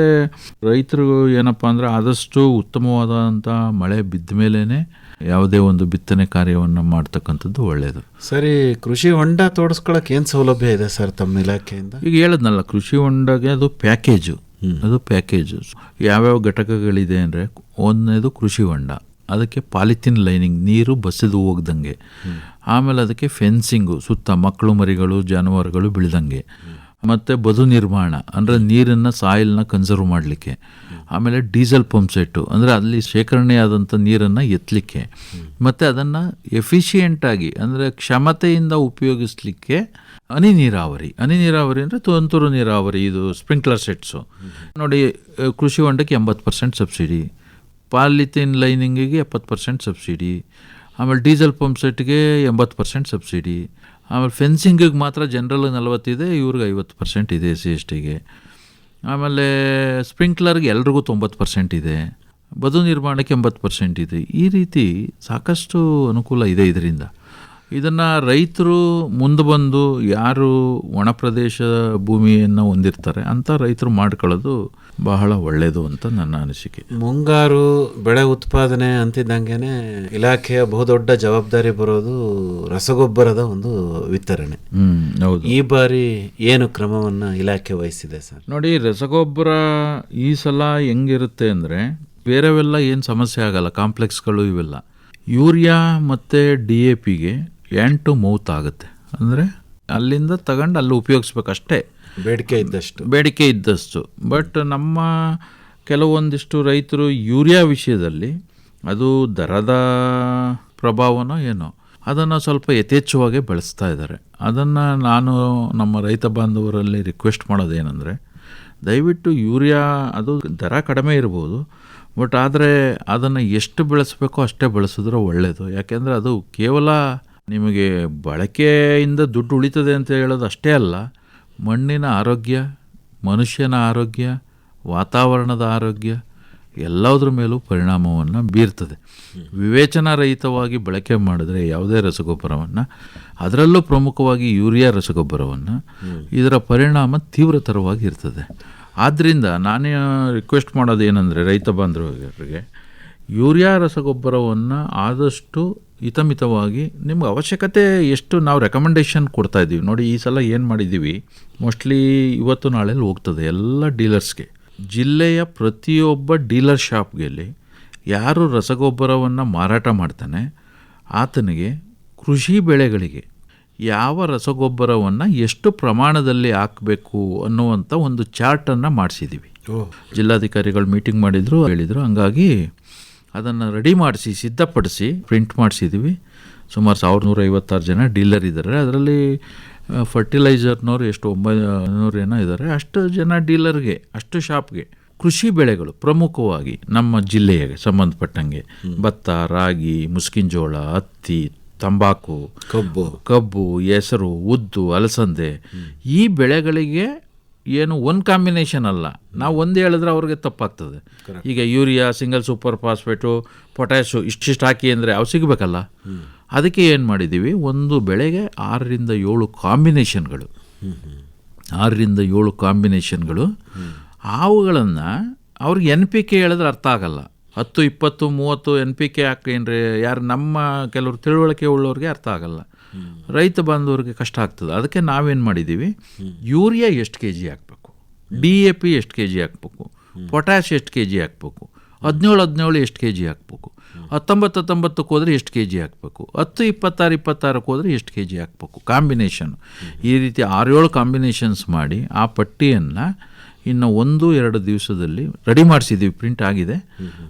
ರೈತರು ಏನಪ್ಪ ಅಂದರೆ ಆದಷ್ಟು ಉತ್ತಮವಾದಂಥ ಮಳೆ ಬಿದ್ದ ಮೇಲೇ ಯಾವುದೇ ಒಂದು ಬಿತ್ತನೆ ಕಾರ್ಯವನ್ನು ಮಾಡ್ತಕ್ಕಂಥದ್ದು ಒಳ್ಳೆಯದು. ಸರಿ, ಕೃಷಿ ಹೊಂಡ ತೋಡಿಸ್ಕೊಳ್ಳೋಕೆ ಏನು ಸೌಲಭ್ಯ ಇದೆ ಸರ್ ತಮ್ಮ ಇಲಾಖೆಯಿಂದ? ಈಗ ಹೇಳಿದ್ನಲ್ಲ, ಕೃಷಿ ಹೊಂಡಗೆ ಅದು ಪ್ಯಾಕೇಜು. ಯಾವ್ಯಾವ ಘಟಕಗಳಿದೆ ಅಂದರೆ, ಒಂದನೇದು ಕೃಷಿ ಹೊಂಡ, ಅದಕ್ಕೆ ಪಾಲಿಥೀನ್ ಲೈನಿಂಗ್, ನೀರು ಬಸಿದು ಹೋಗ್ದಂಗೆ. ಆಮೇಲೆ ಅದಕ್ಕೆ ಫೆನ್ಸಿಂಗು, ಸುತ್ತ ಮಕ್ಕಳು ಮರಿಗಳು ಜಾನುವಾರುಗಳು ಬೀಳ್ದಂಗೆ. ಮತ್ತು ಬದು ನಿರ್ಮಾಣ ಅಂದರೆ ನೀರನ್ನು ಸಾಯಿಲ್ನ ಕನ್ಸರ್ವ್ ಮಾಡಲಿಕ್ಕೆ. ಆಮೇಲೆ ಡೀಸೆಲ್ ಪಂಪ್ ಸೆಟ್ಟು ಅಂದರೆ ಅಲ್ಲಿ ಶೇಖರಣೆಯಾದಂಥ ನೀರನ್ನು ಎತ್ತಲಿಕ್ಕೆ. ಮತ್ತು ಅದನ್ನು ಎಫಿಷಿಯೆಂಟಾಗಿ ಅಂದರೆ ಕ್ಷಮತೆಯಿಂದ ಉಪಯೋಗಿಸ್ಲಿಕ್ಕೆ ಹನಿ ನೀರಾವರಿ ಅಂದರೆ ತುಂತುರು ನೀರಾವರಿ, ಇದು ಸ್ಪ್ರಿಂಕ್ಲರ್ ಸೆಟ್ಸು ನೋಡಿ. ಕೃಷಿ ಹೊಂಡಕ್ಕೆ 80% ಸಬ್ಸಿಡಿ, ಪಾಲಿಥೀನ್ ಲೈನಿಂಗಿಗೆ 70% ಸಬ್ಸಿಡಿ, ಆಮೇಲೆ ಡೀಸೆಲ್ ಪಂಪ್ ಸೆಟ್ಗೆ 80% ಸಬ್ಸಿಡಿ, ಆಮೇಲೆ ಫೆನ್ಸಿಂಗಿಗೆ ಮಾತ್ರ ಜನರಲ್ 40 ಇದೆ, ಇವ್ರಿಗೆ 50% ಇದೆ SC/STಗೆ. ಆಮೇಲೆ ಸ್ಪ್ರಿಂಕ್ಲರ್ಗೆ ಎಲ್ರಿಗೂ 90% ಇದೆ, ಬದು ನಿರ್ಮಾಣಕ್ಕೆ 80% ಇದೆ. ಈ ರೀತಿ ಸಾಕಷ್ಟು ಅನುಕೂಲ ಇದೆ ಇದರಿಂದ. ಇದನ್ನು ರೈತರು ಮುಂದೆ ಬಂದು ಯಾರು ಒಣ ಪ್ರದೇಶ ಭೂಮಿಯನ್ನು ಹೊಂದಿರ್ತಾರೆ ಅಂಥ ರೈತರು ಮಾಡ್ಕೊಳ್ಳೋದು ಬಹಳ ಒಳ್ಳೆಯದು ಅಂತ ನನ್ನ ಅನಿಸಿಕೆ. ಮುಂಗಾರು ಬೆಳೆ ಉತ್ಪಾದನೆ ಅಂತಿದ್ದಂಗೆ ಇಲಾಖೆಯ ಬಹುದೊಡ್ಡ ಜವಾಬ್ದಾರಿ ಬರೋದು ರಸಗೊಬ್ಬರದ ಒಂದು ವಿತರಣೆ. ಹೌದು. ಈ ಬಾರಿ ಏನು ಕ್ರಮವನ್ನು ಇಲಾಖೆ ವಹಿಸಿದೆ ಸರ್? ನೋಡಿ, ರಸಗೊಬ್ಬರ ಈ ಸಲ ಹೆಂಗಿರುತ್ತೆ ಅಂದರೆ ಬೇರೆವೆಲ್ಲ ಏನು ಸಮಸ್ಯೆ ಆಗಲ್ಲ, ಕಾಂಪ್ಲೆಕ್ಸ್ಗಳು ಇವೆಲ್ಲ. ಯೂರಿಯಾ ಮತ್ತು DAPಗೆ ಹ್ಯಾಂಡ್ ಟು ಮೌತ್ ಆಗುತ್ತೆ, ಅಂದರೆ ಅಲ್ಲಿಂದ ತಗೊಂಡು ಅಲ್ಲಿ ಉಪಯೋಗಿಸ್ಬೇಕಷ್ಟೇ, ಬೇಡಿಕೆ ಇದ್ದಷ್ಟು. ಬಟ್ ನಮ್ಮ ಕೆಲವೊಂದಿಷ್ಟು ರೈತರು ಯೂರಿಯಾ ವಿಷಯದಲ್ಲಿ ಅದು ದರದ ಪ್ರಭಾವನೋ ಏನೋ ಅದನ್ನು ಸ್ವಲ್ಪ ಯಥೇಚ್ಛವಾಗಿ ಬಳಸ್ತಾ ಇದ್ದಾರೆ. ಅದನ್ನು ನಾನು ನಮ್ಮ ರೈತ ಬಾಂಧವರಲ್ಲಿ ರಿಕ್ವೆಸ್ಟ್ ಮಾಡೋದೇನೆಂದರೆ, ದಯವಿಟ್ಟು ಯೂರಿಯಾ ಅದು ದರ ಕಡಿಮೆ ಇರ್ಬೋದು, ಬಟ್ ಆದರೆ ಅದನ್ನು ಎಷ್ಟು ಬೆಳೆಸಬೇಕೋ ಅಷ್ಟೇ ಬೆಳೆಸಿದ್ರೆ ಒಳ್ಳೆಯದು. ಯಾಕೆಂದರೆ ಅದು ಕೇವಲ ನಿಮಗೆ ಬಳಕೆಯಿಂದ ದುಡ್ಡು ಉಳಿತದೆ ಅಂತ ಹೇಳೋದು ಅಷ್ಟೇ ಅಲ್ಲ, ಮಣ್ಣಿನ ಆರೋಗ್ಯ, ಮನುಷ್ಯನ ಆರೋಗ್ಯ, ವಾತಾವರಣದ ಆರೋಗ್ಯ ಎಲ್ಲದರ ಮೇಲೂ ಪರಿಣಾಮವನ್ನು ಬೀರ್ತದೆ. ವಿವೇಚನಾರಹಿತವಾಗಿ ಬಳಕೆ ಮಾಡಿದ್ರೆ ಯಾವುದೇ ರಸಗೊಬ್ಬರವನ್ನು, ಅದರಲ್ಲೂ ಪ್ರಮುಖವಾಗಿ ಯೂರಿಯಾ ರಸಗೊಬ್ಬರವನ್ನು, ಇದರ ಪರಿಣಾಮ ತೀವ್ರತರವಾಗಿ ಇರ್ತದೆ. ಆದ್ದರಿಂದ ನಾನೇ ರಿಕ್ವೆಸ್ಟ್ ಮಾಡೋದೇನೆಂದರೆ ರೈತ ಬಾಂಧವರಿಗೆ, ಯೂರಿಯಾ ರಸಗೊಬ್ಬರವನ್ನು ಆದಷ್ಟು ಹಿತಮಿತವಾಗಿ ನಿಮ್ಗೆ ಅವಶ್ಯಕತೆ ಎಷ್ಟು ನಾವು ರೆಕಮೆಂಡೇಷನ್ ಕೊಡ್ತಾಯಿದ್ದೀವಿ. ನೋಡಿ, ಈ ಸಲ ಏನು ಮಾಡಿದ್ದೀವಿ, ಮೋಸ್ಟ್ಲಿ ಇವತ್ತು ನಾಳೆಲ್ಲಿ ಹೋಗ್ತದೆ ಎಲ್ಲ ಡೀಲರ್ಸ್ಗೆ. ಜಿಲ್ಲೆಯ ಪ್ರತಿಯೊಬ್ಬ ಡೀಲರ್ ಶಾಪ್ಗೆಲ್ಲಿ ಯಾರು ರಸಗೊಬ್ಬರವನ್ನು ಮಾರಾಟ ಮಾಡ್ತಾನೆ ಆತನಿಗೆ ಕೃಷಿ ಬೆಳೆಗಳಿಗೆ ಯಾವ ರಸಗೊಬ್ಬರವನ್ನು ಎಷ್ಟು ಪ್ರಮಾಣದಲ್ಲಿ ಹಾಕಬೇಕು ಅನ್ನುವಂಥ ಒಂದು ಚಾರ್ಟನ್ನು ಮಾಡಿಸಿದ್ದೀವಿ. ಜಿಲ್ಲಾಧಿಕಾರಿಗಳು ಮೀಟಿಂಗ್ ಮಾಡಿದ್ರು, ಹೇಳಿದರು. ಹಂಗಾಗಿ ಅದನ್ನು ರೆಡಿ ಮಾಡಿಸಿ ಸಿದ್ಧಪಡಿಸಿ ಪ್ರಿಂಟ್ ಮಾಡಿಸಿದ್ದೀವಿ. ಸುಮಾರು 1156 ಜನ ಡೀಲರ್ ಇದ್ದಾರೆ. ಅದರಲ್ಲಿ ಫರ್ಟಿಲೈಸರ್ನವ್ರು ಎಷ್ಟು 900 ಏನೋ ಇದ್ದಾರೆ. ಅಷ್ಟು ಜನ ಡೀಲರ್ಗೆ, ಅಷ್ಟು ಶಾಪ್ಗೆ ಕೃಷಿ ಬೆಳೆಗಳು ಪ್ರಮುಖವಾಗಿ ನಮ್ಮ ಜಿಲ್ಲೆಗೆ ಸಂಬಂಧಪಟ್ಟಂಗೆ ಭತ್ತ, ರಾಗಿ, ಮುಸ್ಕಿನ ಜೋಳ, ಹತ್ತಿ, ತಂಬಾಕು, ಕಬ್ಬು, ಹೆಸರು, ಉದ್ದು, ಅಲಸಂದೆ, ಈ ಬೆಳೆಗಳಿಗೆ ಏನು ಒಂದು ಕಾಂಬಿನೇಷನ್ ಅಲ್ಲ, ನಾವು ಒಂದು ಹೇಳಿದ್ರೆ ಅವ್ರಿಗೆ ತಪ್ಪಾಗ್ತದೆ. ಈಗ urea, single super phosphate, potash ಇಷ್ಟಿಷ್ಟು ಹಾಕಿ ಅಂದರೆ ಅವು ಸಿಗಬೇಕಲ್ಲ. ಅದಕ್ಕೆ ಏನು ಮಾಡಿದ್ದೀವಿ, ಒಂದು ಬೆಳೆಗೆ 6-7 ಕಾಂಬಿನೇಷನ್ಗಳು, 6-7 ಕಾಂಬಿನೇಷನ್ಗಳು. ಅವುಗಳನ್ನು ಅವ್ರಿಗೆ NPK ಹೇಳಿದ್ರೆ ಅರ್ಥ ಆಗಲ್ಲ. 10, 20, 30 NPK ಹಾಕೇನ್ರಿ ಯಾರು ನಮ್ಮ ಕೆಲವರು ತಿಳುವಳಿಕೆ ಉಳ್ಳವ್ರಿಗೆ ಅರ್ಥ ಆಗಲ್ಲ, ರೈತ ಬಾಂಧವರಿಗೆ ಕಷ್ಟ ಆಗ್ತದೆ. ಅದಕ್ಕೆ ನಾವೇನು ಮಾಡಿದ್ದೀವಿ, ಯೂರಿಯಾ ಎಷ್ಟು kg ಹಾಕಬೇಕು, DAP ಎಷ್ಟು kg ಹಾಕಬೇಕು, ಪೊಟ್ಯಾಶ್ ಎಷ್ಟು kg ಹಾಕಬೇಕು, 17 ಎಷ್ಟು kg ಹಾಕಬೇಕು, 19 ಹೋದರೆ ಎಷ್ಟು kg ಹಾಕಬೇಕು, 10, 26 ಹೋದರೆ ಎಷ್ಟು kg ಹಾಕಬೇಕು, ಕಾಂಬಿನೇಷನ್. ಈ ರೀತಿ 6-7 ಕಾಂಬಿನೇಷನ್ಸ್ ಮಾಡಿ ಆ ಪಟ್ಟಿಯನ್ನು ಇನ್ನು 1-2 ದಿವಸದಲ್ಲಿ ರೆಡಿ ಮಾಡಿಸಿದ್ದೀವಿ, ಪ್ರಿಂಟ್ ಆಗಿದೆ.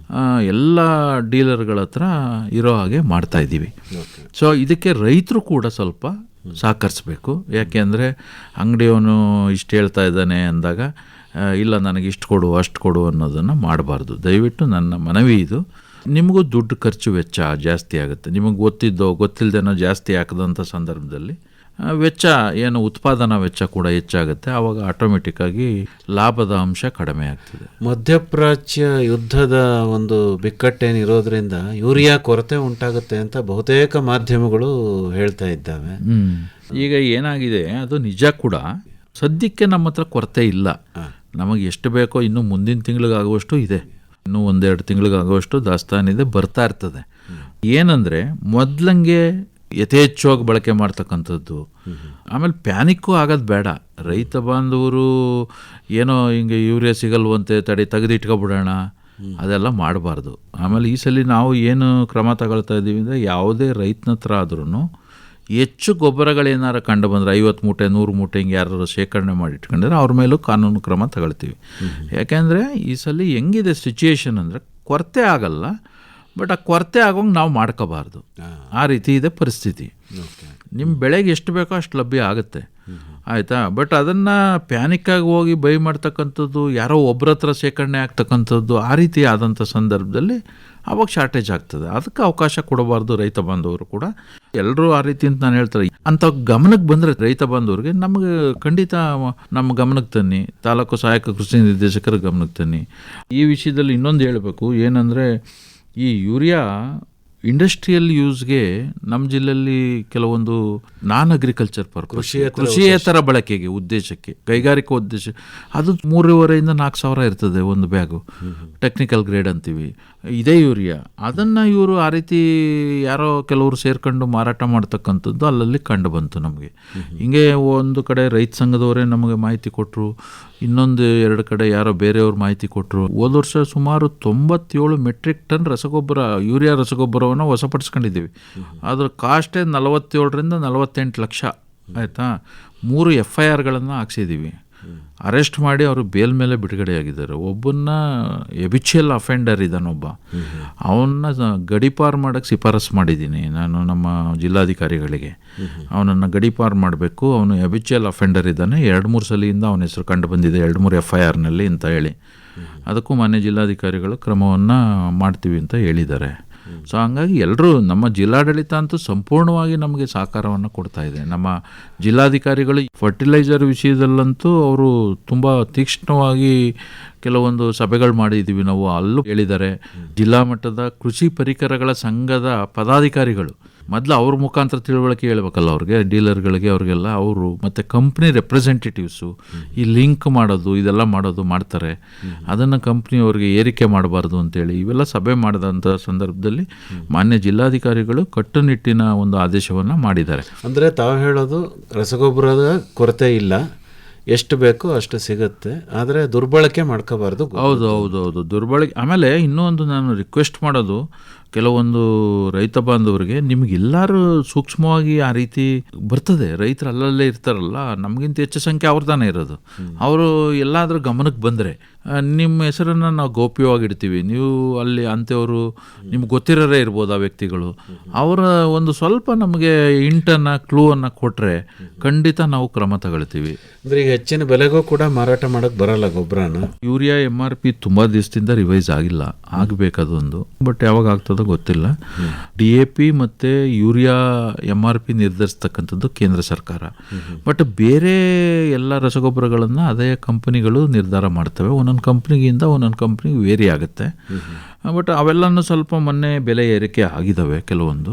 ಎಲ್ಲ ಡೀಲರ್ಗಳ ಹತ್ರ ಇರೋ ಹಾಗೆ ಮಾಡ್ತಾಯಿದ್ದೀವಿ. ಸೊ ಇದಕ್ಕೆ ರೈತರು ಕೂಡ ಸ್ವಲ್ಪ ಸಹಕರಿಸ್ಬೇಕು. ಯಾಕೆಂದರೆ ಅಂಗಡಿಯವನು ಇಷ್ಟು ಹೇಳ್ತಾ ಇದ್ದಾನೆ ಅಂದಾಗ ಇಲ್ಲ ನನಗೆ ಇಷ್ಟು ಕೊಡು ಅಷ್ಟು ಕೊಡು ಅನ್ನೋದನ್ನು ಮಾಡಬಾರ್ದು. ದಯವಿಟ್ಟು ನನ್ನ ಮನವಿ ಇದು. ನಿಮಗೂ ದುಡ್ಡು ಖರ್ಚು ವೆಚ್ಚ ಜಾಸ್ತಿ ಆಗುತ್ತೆ. ನಿಮಗೆ ಗೊತ್ತಿಲ್ಲದೇನೋ ಜಾಸ್ತಿ ಹಾಕಿದಂಥ ಸಂದರ್ಭದಲ್ಲಿ ವೆಚ್ಚ ಏನು ಉತ್ಪಾದನಾ ವೆಚ್ಚ ಕೂಡ ಹೆಚ್ಚಾಗುತ್ತೆ. ಆವಾಗ ಆಟೋಮೆಟಿಕ್ಕಾಗಿ ಲಾಭದ ಅಂಶ ಕಡಿಮೆ ಆಗ್ತದೆ. ಮಧ್ಯಪ್ರಾಚ್ಯ ಯುದ್ಧದ ಒಂದು ಬಿಕ್ಕಟ್ಟೇನಿರೋದ್ರಿಂದ ಯೂರಿಯಾ ಕೊರತೆ ಉಂಟಾಗುತ್ತೆ ಅಂತ ಬಹುತೇಕ ಮಾಧ್ಯಮಗಳು ಹೇಳ್ತಾ ಇದ್ದಾವೆ. ಈಗ ಏನಾಗಿದೆ ಅದು ನಿಜ ಕೂಡ. ಸದ್ಯಕ್ಕೆ ನಮ್ಮ ಹತ್ರ ಕೊರತೆ ಇಲ್ಲ. ನಮಗೆ ಎಷ್ಟು ಬೇಕೋ ಇನ್ನೂ ಮುಂದಿನ ತಿಂಗಳಿಗಾಗುವಷ್ಟು ಇದೆ, ಇನ್ನೂ 1-2 ತಿಂಗಳಿಗಾಗುವಷ್ಟು ದಾಸ್ತಾನಿದೆ, ಬರ್ತಾ ಇರ್ತದೆ. ಏನಂದರೆ ಮೊದಲಂಗೆ ಯಥೇಚ್ಛವಾಗಿ ಬಳಕೆ ಮಾಡ್ತಕ್ಕಂಥದ್ದು. ಆಮೇಲೆ ಪ್ಯಾನಿಕ್ಕು ಆಗೋದು ಬೇಡ. ರೈತ ಬಾಂಧವರು ಏನೋ ಹಿಂಗೆ ಯೂರಿಯಾ ಸಿಗಲ್ವಂತೆ ತೆಗೆದಿಟ್ಕೊಬಿಡೋಣ, ಅದೆಲ್ಲ ಮಾಡಬಾರ್ದು. ಆಮೇಲೆ ಈ ಸಲ ನಾವು ಏನು ಕ್ರಮ ತಗೊಳ್ತಾ ಇದ್ದೀವಿ ಅಂದರೆ, ಯಾವುದೇ ರೈತನ ಹತ್ರ ಆದ್ರೂ ಹೆಚ್ಚು ಗೊಬ್ಬರಗಳೇನಾರು ಕಂಡು ಬಂದರೆ 50 ಮೂಟೆ 100 ಮೂಟೆ ಹಿಂಗೆ ಯಾರು ಶೇಖರಣೆ ಮಾಡಿ ಇಟ್ಕೊಂಡಿದ್ರೆ ಅವ್ರ ಮೇಲೂ ಕಾನೂನು ಕ್ರಮ ತಗೊಳ್ತೀವಿ. ಯಾಕೆಂದರೆ ಈ ಸಲ ಹೆಂಗಿದೆ ಸಿಚುಯೇಷನ್ ಅಂದರೆ ಕೊರತೆ ಆಗಲ್ಲ, ಬಟ್ ಆ ಕೊರತೆ ಆಗೋಂಗೆ ನಾವು ಮಾಡ್ಕೋಬಾರ್ದು. ಆ ರೀತಿ ಇದೆ ಪರಿಸ್ಥಿತಿ. ನಿಮ್ಮ ಬೆಳೆಗೆ ಎಷ್ಟು ಬೇಕೋ ಅಷ್ಟು ಲಭ್ಯ ಆಗುತ್ತೆ. ಆಯಿತಾ. ಬಟ್ ಅದನ್ನು ಪ್ಯಾನಿಕ್ಕಾಗಿ ಹೋಗಿ ಬೈ ಮಾಡ್ತಕ್ಕಂಥದ್ದು, ಯಾರೋ ಒಬ್ಬರ ಹತ್ರ ಶೇಖರಣೆ ಆಗ್ತಕ್ಕಂಥದ್ದು, ಆ ರೀತಿ ಆದಂಥ ಸಂದರ್ಭದಲ್ಲಿ ಆವಾಗ ಶಾರ್ಟೇಜ್ ಆಗ್ತದೆ. ಅದಕ್ಕೆ ಅವಕಾಶ ಕೊಡಬಾರ್ದು ರೈತ ಬಾಂಧವರು ಕೂಡ. ಎಲ್ಲರೂ ಆ ರೀತಿ ಅಂತ ನಾನು ಹೇಳ್ತಾರೆ. ಅಂಥ ಗಮನಕ್ಕೆ ಬಂದರೆ ರೈತ ಬಾಂಧವ್ರಿಗೆ ನಮಗೆ ಖಂಡಿತ ನಮ್ಮ ಗಮನಕ್ಕೆ ತನ್ನಿ, ತಾಲೂಕು ಸಹಾಯಕ ಕೃಷಿ ನಿರ್ದೇಶಕರ ಗಮನಕ್ಕೆ ತನ್ನಿ. ಈ ವಿಷಯದಲ್ಲಿ ಇನ್ನೊಂದು ಹೇಳಬೇಕು, ಏನಂದರೆ ಈ ಯೂರಿಯಾ ಇಂಡಸ್ಟ್ರಿಯಲ್ ಯೂಸ್ಗೆ ನಮ್ಮ ಜಿಲ್ಲೆಯಲ್ಲಿ ಕೆಲವೊಂದು ನಾನ್ ಅಗ್ರಿಕಲ್ಚರ್ ಪರ್ಪಸ್, ಕೃಷಿಯೇತರ ಬಳಕೆಗೆ ಉದ್ದೇಶಕ್ಕೆ, ಕೈಗಾರಿಕಾ ಉದ್ದೇಶ, ಅದು 3,500-4,000 ಇರ್ತದೆ ಒಂದು ಬ್ಯಾಗು, ಟೆಕ್ನಿಕಲ್ ಗ್ರೇಡ್ ಅಂತೀವಿ. ಇದೇ ಯೂರಿಯಾ ಅದನ್ನು ಇವರು ಆ ರೀತಿ ಯಾರೋ ಕೆಲವರು ಸೇರ್ಕೊಂಡು ಮಾರಾಟ ಮಾಡ್ತಕ್ಕಂಥದ್ದು ಅಲ್ಲಲ್ಲಿ ಕಂಡು ಬಂತು ನಮಗೆ. ಹಿಂಗೆ ಒಂದು ಕಡೆ ರೈತ ಸಂಘದವರೇ ನಮಗೆ ಮಾಹಿತಿ ಕೊಟ್ಟರು, ಇನ್ನೊಂದು 2 ಕಡೆ ಯಾರೋ ಬೇರೆಯವ್ರು ಮಾಹಿತಿ ಕೊಟ್ಟರು. ಹೋದ ವರ್ಷ ಸುಮಾರು 97 ಮೆಟ್ರಿಕ್ ಟನ್ ರಸಗೊಬ್ಬರ, ಯೂರಿಯಾ ರಸಗೊಬ್ಬರವನ್ನು ವಶಪಡಿಸ್ಕೊಂಡಿದ್ದೀವಿ. ಅದರ ಕಾಸ್ಟೇ 47-48 ಲಕ್ಷ ಆಯಿತಾ. 3 FIRಗಳನ್ನು ಹಾಕ್ಸಿದ್ದೀವಿ. ಅರೆಸ್ಟ್ ಮಾಡಿ ಅವರು ಬೇಲ್ ಮೇಲೆ ಬಿಡುಗಡೆಯಾಗಿದ್ದಾರೆ. ಒಬ್ಬನ್ನ ಎಬಿಚುಯಲ್ ಅಫೆಂಡರ್ ಇದ್ದಾನೊಬ್ಬ, ಅವನ್ನ ಗಡಿಪಾರು ಮಾಡೋಕ್ಕೆ ಶಿಫಾರಸು ಮಾಡಿದ್ದೀನಿ ನಾನು ನಮ್ಮ ಜಿಲ್ಲಾಧಿಕಾರಿಗಳಿಗೆ. ಅವನನ್ನು ಗಡಿಪಾರು ಮಾಡಬೇಕು, ಅವನು ಎಬಿಚುಯಲ್ ಅಫೆಂಡರ್ ಇದ್ದಾನೆ, 2-3 ಸಲಿಯಿಂದ ಅವನ ಹೆಸರು ಕಂಡು ಬಂದಿದೆ 2-3 FIRನಲ್ಲಿ ಅಂತ ಹೇಳಿ. ಅದಕ್ಕೂ ಮಾನ್ಯ ಜಿಲ್ಲಾಧಿಕಾರಿಗಳು ಕ್ರಮವನ್ನು ಮಾಡ್ತೀವಿ ಅಂತ ಹೇಳಿದ್ದಾರೆ. ಸೊ ಹಂಗಾಗಿ ಎಲ್ಲರೂ, ನಮ್ಮ ಜಿಲ್ಲಾಡಳಿತ ಅಂತೂ ಸಂಪೂರ್ಣವಾಗಿ ನಮಗೆ ಸಹಕಾರವನ್ನು ಕೊಡ್ತಾ ಇದೆ. ನಮ್ಮ ಜಿಲ್ಲಾಧಿಕಾರಿಗಳು ಫರ್ಟಿಲೈಸರ್ ವಿಷಯದಲ್ಲಂತೂ ಅವರು ತುಂಬ ತೀಕ್ಷ್ಣವಾಗಿ ಕೆಲವೊಂದು ಸಭೆಗಳು ಮಾಡಿದ್ದೀವಿ ನಾವು, ಅಲ್ಲೂ ಹೇಳಿದ್ದಾರೆ. ಜಿಲ್ಲಾ ಮಟ್ಟದ ಕೃಷಿ ಪರಿಕರಗಳ ಸಂಘದ ಪದಾಧಿಕಾರಿಗಳು ಮೊದಲು ಅವ್ರ ಮುಖಾಂತರ ತಿಳುವಳಿಕೆ ಹೇಳ್ಬೇಕಲ್ಲ ಅವ್ರಿಗೆ, ಡೀಲರ್ಗಳಿಗೆ, ಅವ್ರಿಗೆಲ್ಲ ಅವರು ಮತ್ತು ಕಂಪ್ನಿ ರೆಪ್ರೆಸೆಂಟೇಟಿವ್ಸು ಈ ಲಿಂಕ್ ಮಾಡೋದು ಇದೆಲ್ಲ ಮಾಡ್ತಾರೆ. ಅದನ್ನು ಕಂಪ್ನಿಯವ್ರಿಗೆ ಏರಿಕೆ ಮಾಡಬಾರ್ದು ಅಂತೇಳಿ ಇವೆಲ್ಲ ಸಭೆ ಮಾಡಿದಂಥ ಸಂದರ್ಭದಲ್ಲಿ ಮಾನ್ಯ ಜಿಲ್ಲಾಧಿಕಾರಿಗಳು ಕಟ್ಟುನಿಟ್ಟಿನ ಒಂದು ಆದೇಶವನ್ನು ಮಾಡಿದ್ದಾರೆ. ಅಂದರೆ ತಾವು ಹೇಳೋದು ರಸಗೊಬ್ಬರದ ಕೊರತೆ ಇಲ್ಲ, ಎಷ್ಟು ಬೇಕೋ ಅಷ್ಟು ಸಿಗುತ್ತೆ, ಆದರೆ ದುರ್ಬಳಕೆ ಮಾಡ್ಕೋಬಾರ್ದು. ಹೌದು ದುರ್ಬಳಕೆ. ಆಮೇಲೆ ಇನ್ನೂ ಒಂದು ನಾನು ರಿಕ್ವೆಸ್ಟ್ ಮಾಡೋದು, ಕೆಲವೊಂದು ರೈತ ಬಾಂಧವರಿಗೆ, ನಿಮಗೆಲ್ಲರೂ ಸೂಕ್ಷ್ಮವಾಗಿ ಆ ರೀತಿ ಬರ್ತದೆ, ರೈತರು ಅಲ್ಲಲ್ಲೇ ಇರ್ತಾರಲ್ಲ, ನಮಗಿಂತ ಹೆಚ್ಚು ಸಂಖ್ಯೆ ಅವ್ರದ್ದಾನೆ ಇರೋದು. ಅವರು ಎಲ್ಲಾದರೂ ಗಮನಕ್ಕೆ ಬಂದರೆ ನಿಮ್ಮ ಹೆಸರನ್ನು ನಾವು ಗೌಪ್ಯವಾಗಿಡ್ತೀವಿ, ನೀವು ಅಲ್ಲಿ ಅಂಥವರು ನಿಮ್ಗೆ ಗೊತ್ತಿರೋರೇ ಇರ್ಬೋದು ಆ ವ್ಯಕ್ತಿಗಳು, ಅವರ ಒಂದು ಸ್ವಲ್ಪ ನಮಗೆ ಇಂಟನ್ನು ಕ್ಲೂವನ್ನು ಕೊಟ್ಟರೆ ಖಂಡಿತ ನಾವು ಕ್ರಮ ತಗೊಳ್ತೀವಿ. ಅಂದರೆ ಈಗ ಹೆಚ್ಚಿನ ಬೆಲೆಗೂ ಕೂಡ ಮಾರಾಟ ಮಾಡೋಕ್ಕೆ ಬರಲ್ಲ ಗೊಬ್ಬರನ. ಯೂರಿಯಾ MRP ತುಂಬ ದಿವಸದಿಂದ ರಿವೈಸ್ ಆಗಿಲ್ಲ, ಆಗಬೇಕದೊಂದು, ಬಟ್ ಯಾವಾಗ ಆಗ್ತದೋ ಗೊತ್ತಿಲ್ಲ. DAP ಮತ್ತು ಯೂರಿಯಾ MRP ನಿರ್ಧರಿಸ್ತಕ್ಕಂಥದ್ದು ಕೇಂದ್ರ ಸರ್ಕಾರ, ಬಟ್ ಬೇರೆ ಎಲ್ಲ ರಸಗೊಬ್ಬರಗಳನ್ನು ಅದೇ ಕಂಪನಿಗಳು ನಿರ್ಧಾರ ಮಾಡ್ತವೆ. ಒಂದೊಂದು ಕಂಪ್ನಿಗಿಂತ ಒಂದೊಂದು ಕಂಪ್ನಿಗೆ ವೇರಿ ಆಗುತ್ತೆ. ಬಟ್ ಅವೆಲ್ಲನೂ ಸ್ವಲ್ಪ ಮೊನ್ನೆ ಬೆಲೆ ಏರಿಕೆ ಆಗಿದ್ದಾವೆ ಕೆಲವೊಂದು.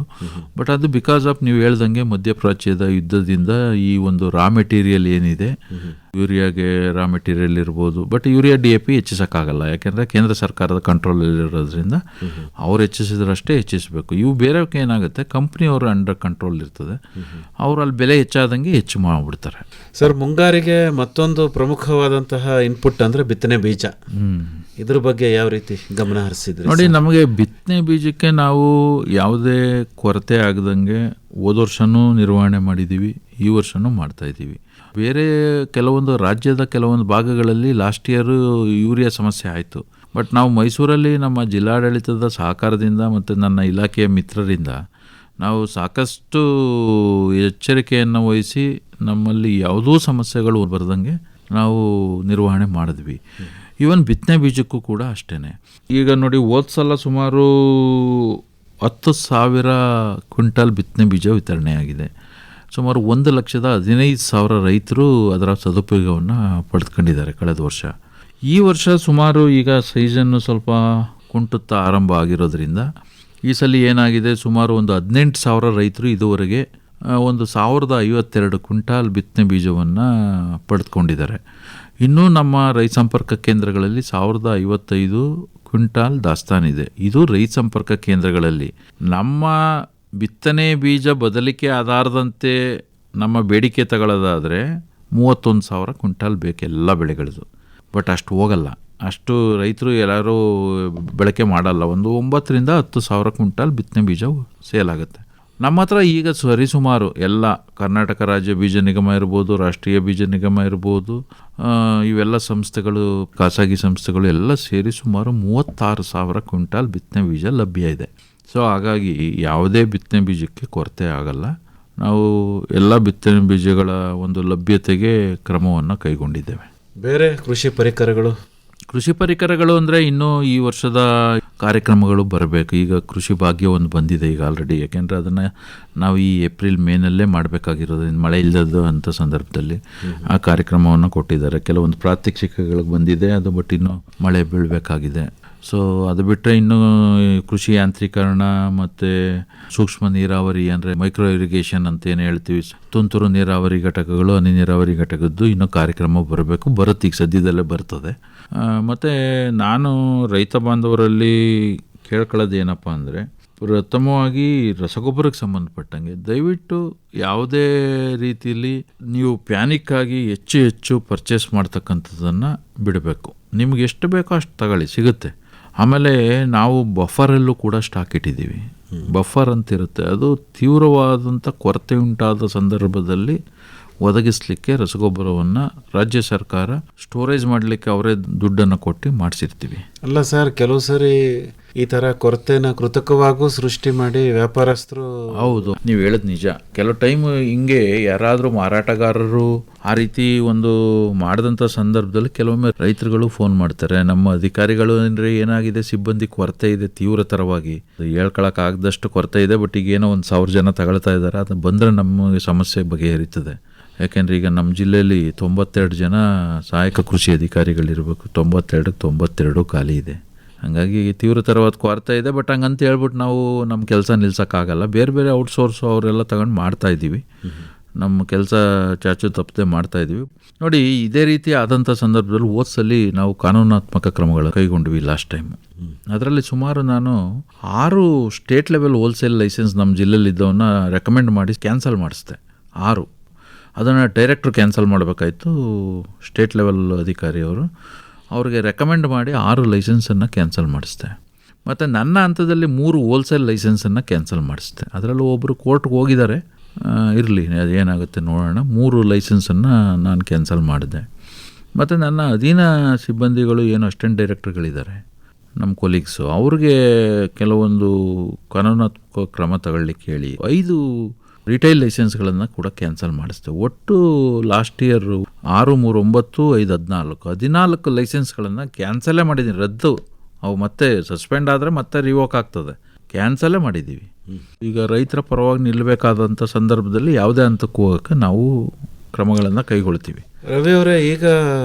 ಬಟ್ ಅದು ಬಿಕಾಸ್ ಆಫ್ ನೀವು ಹೇಳ್ದಂಗೆ ಮಧ್ಯಪ್ರಾಚ್ಯದ ಯುದ್ಧದಿಂದ ಈ ಒಂದು ರಾ ಮೆಟೀರಿಯಲ್ ಏನಿದೆ, ಯೂರಿಯಾಗೆ ರಾ ಮೆಟೀರಿಯಲ್ ಇರ್ಬೋದು, ಬಟ್ ಯೂರಿಯಾ DAP ಹೆಚ್ಚಿಸೋಕ್ಕಾಗಲ್ಲ, ಯಾಕೆಂದರೆ ಕೇಂದ್ರ ಸರ್ಕಾರದ ಕಂಟ್ರೋಲಲ್ಲಿರೋದ್ರಿಂದ ಅವ್ರು ಹೆಚ್ಚಿಸಿದ್ರಷ್ಟೇ ಹೆಚ್ಚಿಸಬೇಕು. ಇವು ಬೇರೆಯವ್ರಿಗೆ ಏನಾಗುತ್ತೆ, ಕಂಪ್ನಿಯವರು ಅಂಡರ್ ಕಂಟ್ರೋಲ್ ಇರ್ತದೆ, ಅವರು ಅಲ್ಲಿ ಬೆಲೆ ಹೆಚ್ಚಾದಂಗೆ ಹೆಚ್ಚು ಮಾಡಿಬಿಡ್ತಾರೆ. ಸರ್, ಮುಂಗಾರಿಗೆ ಮತ್ತೊಂದು ಪ್ರಮುಖವಾದಂತಹ ಇನ್ಪುಟ್ ಅಂದರೆ ಬಿತ್ತನೆ ಬೀಜ. ಇದ್ರ ಬಗ್ಗೆ ಯಾವ ರೀತಿ ಗಮನ ಹರಿಸಿದ್ರಿ? ನೋಡಿ, ನಮಗೆ ಬಿತ್ತನೆ ಬೀಜಕ್ಕೆ ನಾವು ಯಾವುದೇ ಕೊರತೆ ಆಗದಂಗೆ ಹೋದ ವರ್ಷನೂ ನಿರ್ವಹಣೆ ಮಾಡಿದ್ದೀವಿ, ಈ ವರ್ಷನೂ ಮಾಡ್ತಾಯಿದ್ದೀವಿ. ಬೇರೆ ಕೆಲವೊಂದು ರಾಜ್ಯದ ಕೆಲವೊಂದು ಭಾಗಗಳಲ್ಲಿ ಲಾಸ್ಟ್ ಇಯರು ಯೂರಿಯಾ ಸಮಸ್ಯೆ ಆಯಿತು. ಬಟ್ ನಾವು ಮೈಸೂರಲ್ಲಿ ನಮ್ಮ ಜಿಲ್ಲಾಡಳಿತದ ಸಹಕಾರದಿಂದ ಮತ್ತು ನನ್ನ ಇಲಾಖೆಯ ಮಿತ್ರರಿಂದ ನಾವು ಸಾಕಷ್ಟು ಎಚ್ಚರಿಕೆಯನ್ನು ವಹಿಸಿ ನಮ್ಮಲ್ಲಿ ಯಾವುದೂ ಸಮಸ್ಯೆಗಳು ಬರದಂಗೆ ನಾವು ನಿರ್ವಹಣೆ ಮಾಡಿದ್ವಿ. ಈವನ್ ಬಿತ್ತನೆ ಬೀಜಕ್ಕೂ ಕೂಡ ಅಷ್ಟೇ. ಈಗ ನೋಡಿ, ಹೋದ ಸಲ ಸುಮಾರು 10,000 ಕ್ವಿಂಟಲ್ ಬಿತ್ತನೆ ಬೀಜ ವಿತರಣೆಯಾಗಿದೆ. ಸುಮಾರು 1,15,000 ರೈತರು ಅದರ ಸದುಪಯೋಗವನ್ನು ಪಡೆದುಕೊಂಡಿದ್ದಾರೆ ಕಳೆದ ವರ್ಷ. ಈ ವರ್ಷ ಸುಮಾರು ಈಗ ಸೀಸನ್ನು ಸ್ವಲ್ಪ ಕುಂಟುತ್ತಾ ಆರಂಭ ಆಗಿರೋದ್ರಿಂದ ಈ ಸಲ ಏನಾಗಿದೆ, ಸುಮಾರು ಒಂದು 18,000 ರೈತರು ಇದುವರೆಗೆ 1,052 ಕ್ವಿಂಟಾಲ್ ಬಿತ್ತನೆ ಬೀಜವನ್ನು ಪಡೆದುಕೊಂಡಿದ್ದಾರೆ. ಇನ್ನೂ ನಮ್ಮ ರೈತ ಸಂಪರ್ಕ ಕೇಂದ್ರಗಳಲ್ಲಿ 1,055 ಕ್ವಿಂಟಾಲ್ ದಾಸ್ತಾನಿದೆ. ಇದು ರೈತ ಸಂಪರ್ಕ ಕೇಂದ್ರಗಳಲ್ಲಿ. ನಮ್ಮ ಬಿತ್ತನೆ ಬೀಜ ಬದಲಿಕೆ ಆಧಾರದಂತೆ ನಮ್ಮ ಬೇಡಿಕೆ ತಗೊಳ್ಳೋದಾದರೆ 31,000 ಕ್ವಿಂಟಾಲ್ ಬೇಕು ಎಲ್ಲ ಬೆಳೆಗಳದು. ಬಟ್ ಅಷ್ಟು ಹೋಗಲ್ಲ, ಅಷ್ಟು ರೈತರು ಎಲ್ಲರೂ ಬಳಕೆ ಮಾಡಲ್ಲ. ಒಂದು 9,000-10,000 ಕ್ವಿಂಟಾಲ್ ಬಿತ್ತನೆ ಬೀಜ ಸೇಲ್ ಆಗುತ್ತೆ. ನಮ್ಮ ಹತ್ರ ಈಗ ಸರಿಸುಮಾರು ಎಲ್ಲ ಕರ್ನಾಟಕ ರಾಜ್ಯ ಬೀಜ ನಿಗಮ ಇರ್ಬೋದು, ರಾಷ್ಟ್ರೀಯ ಬೀಜ ನಿಗಮ ಇರ್ಬೋದು, ಇವೆಲ್ಲ ಸಂಸ್ಥೆಗಳು, ಖಾಸಗಿ ಸಂಸ್ಥೆಗಳು ಎಲ್ಲ ಸೇರಿ ಸುಮಾರು 36,000 ಕ್ವಿಂಟಾಲ್ ಬಿತ್ತನೆ ಬೀಜ ಲಭ್ಯ ಇದೆ. ಸೊ ಹಾಗಾಗಿ ಯಾವುದೇ ಬಿತ್ತನೆ ಬೀಜಕ್ಕೆ ಕೊರತೆ ಆಗಲ್ಲ. ನಾವು ಎಲ್ಲ ಬಿತ್ತನೆ ಬೀಜಗಳ ಒಂದು ಲಭ್ಯತೆಗೆ ಕ್ರಮವನ್ನು ಕೈಗೊಂಡಿದ್ದೇವೆ. ಬೇರೆ ಕೃಷಿ ಪರಿಕರಗಳು ಅಂದರೆ ಇನ್ನೂ ಈ ವರ್ಷದ ಕಾರ್ಯಕ್ರಮಗಳು ಬರಬೇಕು. ಈಗ ಕೃಷಿ ಭಾಗ್ಯ ಒಂದು ಬಂದಿದೆ ಈಗ ಆಲ್ರೆಡಿ. ಯಾಕೆಂದರೆ ಅದನ್ನು ನಾವು ಈ ಏಪ್ರಿಲ್ ಮೇನಲ್ಲೇ ಮಾಡಬೇಕಾಗಿರೋದ್ರಿಂದ ಮಳೆ ಇಲ್ಲದ ಅಂಥ ಸಂದರ್ಭದಲ್ಲಿ ಆ ಕಾರ್ಯಕ್ರಮವನ್ನು ಕೊಟ್ಟಿದ್ದಾರೆ. ಕೆಲವೊಂದು ಪ್ರಾತ್ಯಕ್ಷಿಕೆಗಳಿಗೆ ಬಂದಿದೆ ಅದು, ಬಟ್ ಇನ್ನೂ ಮಳೆ ಬೀಳಬೇಕಾಗಿದೆ. ಸೊ ಅದು ಬಿಟ್ಟರೆ ಇನ್ನು ಕೃಷಿ ಯಾಂತ್ರೀಕರಣ ಮತ್ತು ಸೂಕ್ಷ್ಮ ನೀರಾವರಿ ಅಂದರೆ ಮೈಕ್ರೋ ಇರಿಗೇಷನ್ ಅಂತ ಏನು ಹೇಳ್ತೀವಿ, ತುಂತುರು ನೀರಾವರಿ ಘಟಕಗಳು, ಹನಿ ನೀರಾವರಿ ಘಟಕದ್ದು ಇನ್ನೂ ಕಾರ್ಯಕ್ರಮ ಬರಬೇಕು. ಬರುತ್ತೆ, ಈಗ ಸದ್ಯದಲ್ಲೇ ಬರ್ತದೆ. ಮತ್ತು ನಾನು ರೈತ ಬಾಂಧವರಲ್ಲಿ ಕೇಳ್ಕೊಳ್ಳೋದು ಏನಪ್ಪ ಅಂದರೆ, ಪ್ರಥಮವಾಗಿ ರಸಗೊಬ್ಬರಕ್ಕೆ ಸಂಬಂಧಪಟ್ಟಂಗೆ ದಯವಿಟ್ಟು ಯಾವುದೇ ರೀತಿಯಲ್ಲಿ ನೀವು ಪ್ಯಾನಿಕ್ ಆಗಿ ಹೆಚ್ಚು ಪರ್ಚೇಸ್ ಮಾಡ್ತಕ್ಕಂಥದ್ದನ್ನು ಬಿಡಬೇಕು. ನಿಮ್ಗೆ ಎಷ್ಟು ಬೇಕೋ ಅಷ್ಟು ತಗೊಳ್ಳಿ, ಸಿಗುತ್ತೆ. ಆಮೇಲೆ ನಾವು ಬಫರಲ್ಲೂ ಕೂಡ ಸ್ಟಾಕ್ ಇಟ್ಟಿದ್ದೀವಿ. ಬಫರ್ ಅಂತಿರುತ್ತೆ, ಅದು ತೀವ್ರವಾದಂಥ ಕೊರತೆ ಉಂಟಾದ ಸಂದರ್ಭದಲ್ಲಿ ಒದಗಿಸಲಿಕ್ಕೆ ರಸಗೊಬ್ಬರವನ್ನು ರಾಜ್ಯ ಸರ್ಕಾರ ಸ್ಟೋರೇಜ್ ಮಾಡಲಿಕ್ಕೆ ಅವರೇ ದುಡ್ಡನ್ನು ಕೊಟ್ಟು ಮಾಡಿಸಿರ್ತೀವಿ. ಅಲ್ಲ ಸರ್, ಕೆಲವು ಸರಿ ಈ ಥರ ಕೊರತೆನ ಕೃತಕವಾಗೂ ಸೃಷ್ಟಿ ಮಾಡಿ ವ್ಯಾಪಾರಸ್ಥರು. ಹೌದು, ನೀವು ಹೇಳೋದು ನಿಜ. ಕೆಲವು ಟೈಮ್ ಹಿಂಗೆ ಯಾರಾದರೂ ಮಾರಾಟಗಾರರು ಆ ರೀತಿ ಒಂದು ಮಾಡಿದಂಥ ಸಂದರ್ಭದಲ್ಲಿ ಕೆಲವೊಮ್ಮೆ ರೈತರುಗಳು ಫೋನ್ ಮಾಡ್ತಾರೆ, ನಮ್ಮ ಅಧಿಕಾರಿಗಳು ಅಂದರೆ ಏನಾಗಿದೆ, ಸಿಬ್ಬಂದಿ ಕೊರತೆ ಇದೆ ತೀವ್ರತರವಾಗಿ, ಹೇಳ್ಕೊಳಕ್ಕಾಗದಷ್ಟು ಕೊರತೆ ಇದೆ, ಬಟ್ ಈಗ ಏನೋ 1,000 ಜನ ತಗೊಳ್ತಾ ಇದ್ದಾರೆ, ಅದು ಬಂದರೆ ನಮ್ಮ ಸಮಸ್ಯೆ ಬಗೆಹರಿತದೆ. ಯಾಕೆಂದರೆ ಈಗ ನಮ್ಮ ಜಿಲ್ಲೆಯಲ್ಲಿ 92 ಜನ ಸಹಾಯಕ ಕೃಷಿ ಅಧಿಕಾರಿಗಳಿರಬೇಕು, 92 ಖಾಲಿ ಇದೆ. ಹಾಗಾಗಿ ತೀವ್ರತರವಾದ ಕೊರತೆ ಇದೆ. ಬಟ್ ಹಂಗಂತ ಹೇಳ್ಬಿಟ್ಟು ನಾವು ನಮ್ಮ ಕೆಲಸ ನಿಲ್ಸೋಕ್ಕಾಗಲ್ಲ. ಬೇರೆ ಔಟ್ಸೋರ್ಸು ಅವರೆಲ್ಲ ತಗೊಂಡು ಮಾಡ್ತಾಯಿದ್ದೀವಿ. ನಮ್ಮ ಕೆಲಸ ಚಾಚು ತಪ್ಪದೆ ಮಾಡ್ತಾಯಿದ್ದೀವಿ. ನೋಡಿ, ಇದೇ ರೀತಿ ಆದಂಥ ಸಂದರ್ಭದಲ್ಲಿ ಓದ್ಸಲ್ಲಿ ನಾವು ಕಾನೂನಾತ್ಮಕ ಕ್ರಮಗಳು ಕೈಗೊಂಡ್ವಿ ಲಾಸ್ಟ್ ಟೈಮು. ಅದರಲ್ಲಿ ಸುಮಾರು ನಾನು 6 ಸ್ಟೇಟ್ ಲೆವೆಲ್ ಹೋಲ್ಸೇಲ್ ಲೈಸೆನ್ಸ್ ನಮ್ಮ ಜಿಲ್ಲೆಯಲ್ಲಿದ್ದವನ್ನ ರೆಕಮೆಂಡ್ ಮಾಡಿ ಕ್ಯಾನ್ಸಲ್ ಮಾಡಿಸ್ದೆ. 6 ಅದನ್ನು ಡೈರೆಕ್ಟ್ರು ಕ್ಯಾನ್ಸಲ್ ಮಾಡಬೇಕಾಯ್ತು. ಸ್ಟೇಟ್ ಲೆವೆಲ್ ಅಧಿಕಾರಿಯವರು ಅವ್ರಿಗೆ ರೆಕಮೆಂಡ್ ಮಾಡಿ 6 ಲೈಸೆನ್ಸನ್ನು ಕ್ಯಾನ್ಸಲ್ ಮಾಡಿಸ್ದೆ. ಮತ್ತು ನನ್ನ ಹಂತದಲ್ಲಿ 3 ಹೋಲ್ಸೇಲ್ ಲೈಸೆನ್ಸನ್ನು ಕ್ಯಾನ್ಸಲ್ ಮಾಡಿಸ್ದೆ. ಅದರಲ್ಲೂ ಒಬ್ಬರು ಕೋರ್ಟ್ಗೆ ಹೋಗಿದ್ದಾರೆ, ಇರಲಿ ಅದೇನಾಗುತ್ತೆ ನೋಡೋಣ. 3 ಲೈಸೆನ್ಸನ್ನು ನಾನು ಕ್ಯಾನ್ಸಲ್ ಮಾಡಿದೆ. ಮತ್ತು ನನ್ನ ಅಧೀನ ಸಿಬ್ಬಂದಿಗಳು ಏನು ಅಸಿಸ್ಟೆಂಟ್ ಡೈರೆಕ್ಟರ್ಗಳಿದ್ದಾರೆ, ನಮ್ಮ ಕೊಲೀಗ್ಸು, ಅವ್ರಿಗೆ ಕೆಲವೊಂದು ಕಾನೂನಾತ್ಮಕ ಕ್ರಮ ತಗೊಳ್ಳಿಕ್ಕೆ ಹೇಳಿ 5 ರಿಟೈಲ್ ಲೈಸೆನ್ಸ್ಗಳನ್ನು ಕೂಡ ಕ್ಯಾನ್ಸಲ್ ಮಾಡಿಸ್ದೆ. ಒಟ್ಟು ಲಾಸ್ಟ್ ಇಯರ್ 6, 3, 9, 5, 14 ಲೈಸೆನ್ಸ್ಗಳನ್ನು ಕ್ಯಾನ್ಸಲೇ ಮಾಡಿದ್ದೀನಿ. ರದ್ದು, ಅವು ಮತ್ತೆ ಸಸ್ಪೆಂಡ್ ಆದರೆ ಮತ್ತೆ ರಿವೋಕ್ ಆಗ್ತದೆ. ಕ್ಯಾನ್ಸಲೇ ಮಾಡಿದ್ದೀವಿ. ಈಗ ರೈತರ ಪರವಾಗಿ ನಿಲ್ಲಬೇಕಾದಂಥ ಸಂದರ್ಭದಲ್ಲಿ ಯಾವುದೇ ಹಂತಕ್ಕೂ ಹೋಗೋಕ್ಕೆ ನಾವು ಕ್ರಮಗಳನ್ನು ಕೈಗೊಳ್ತೀವಿ. ರವಿ ಅವರೇ, ಈಗ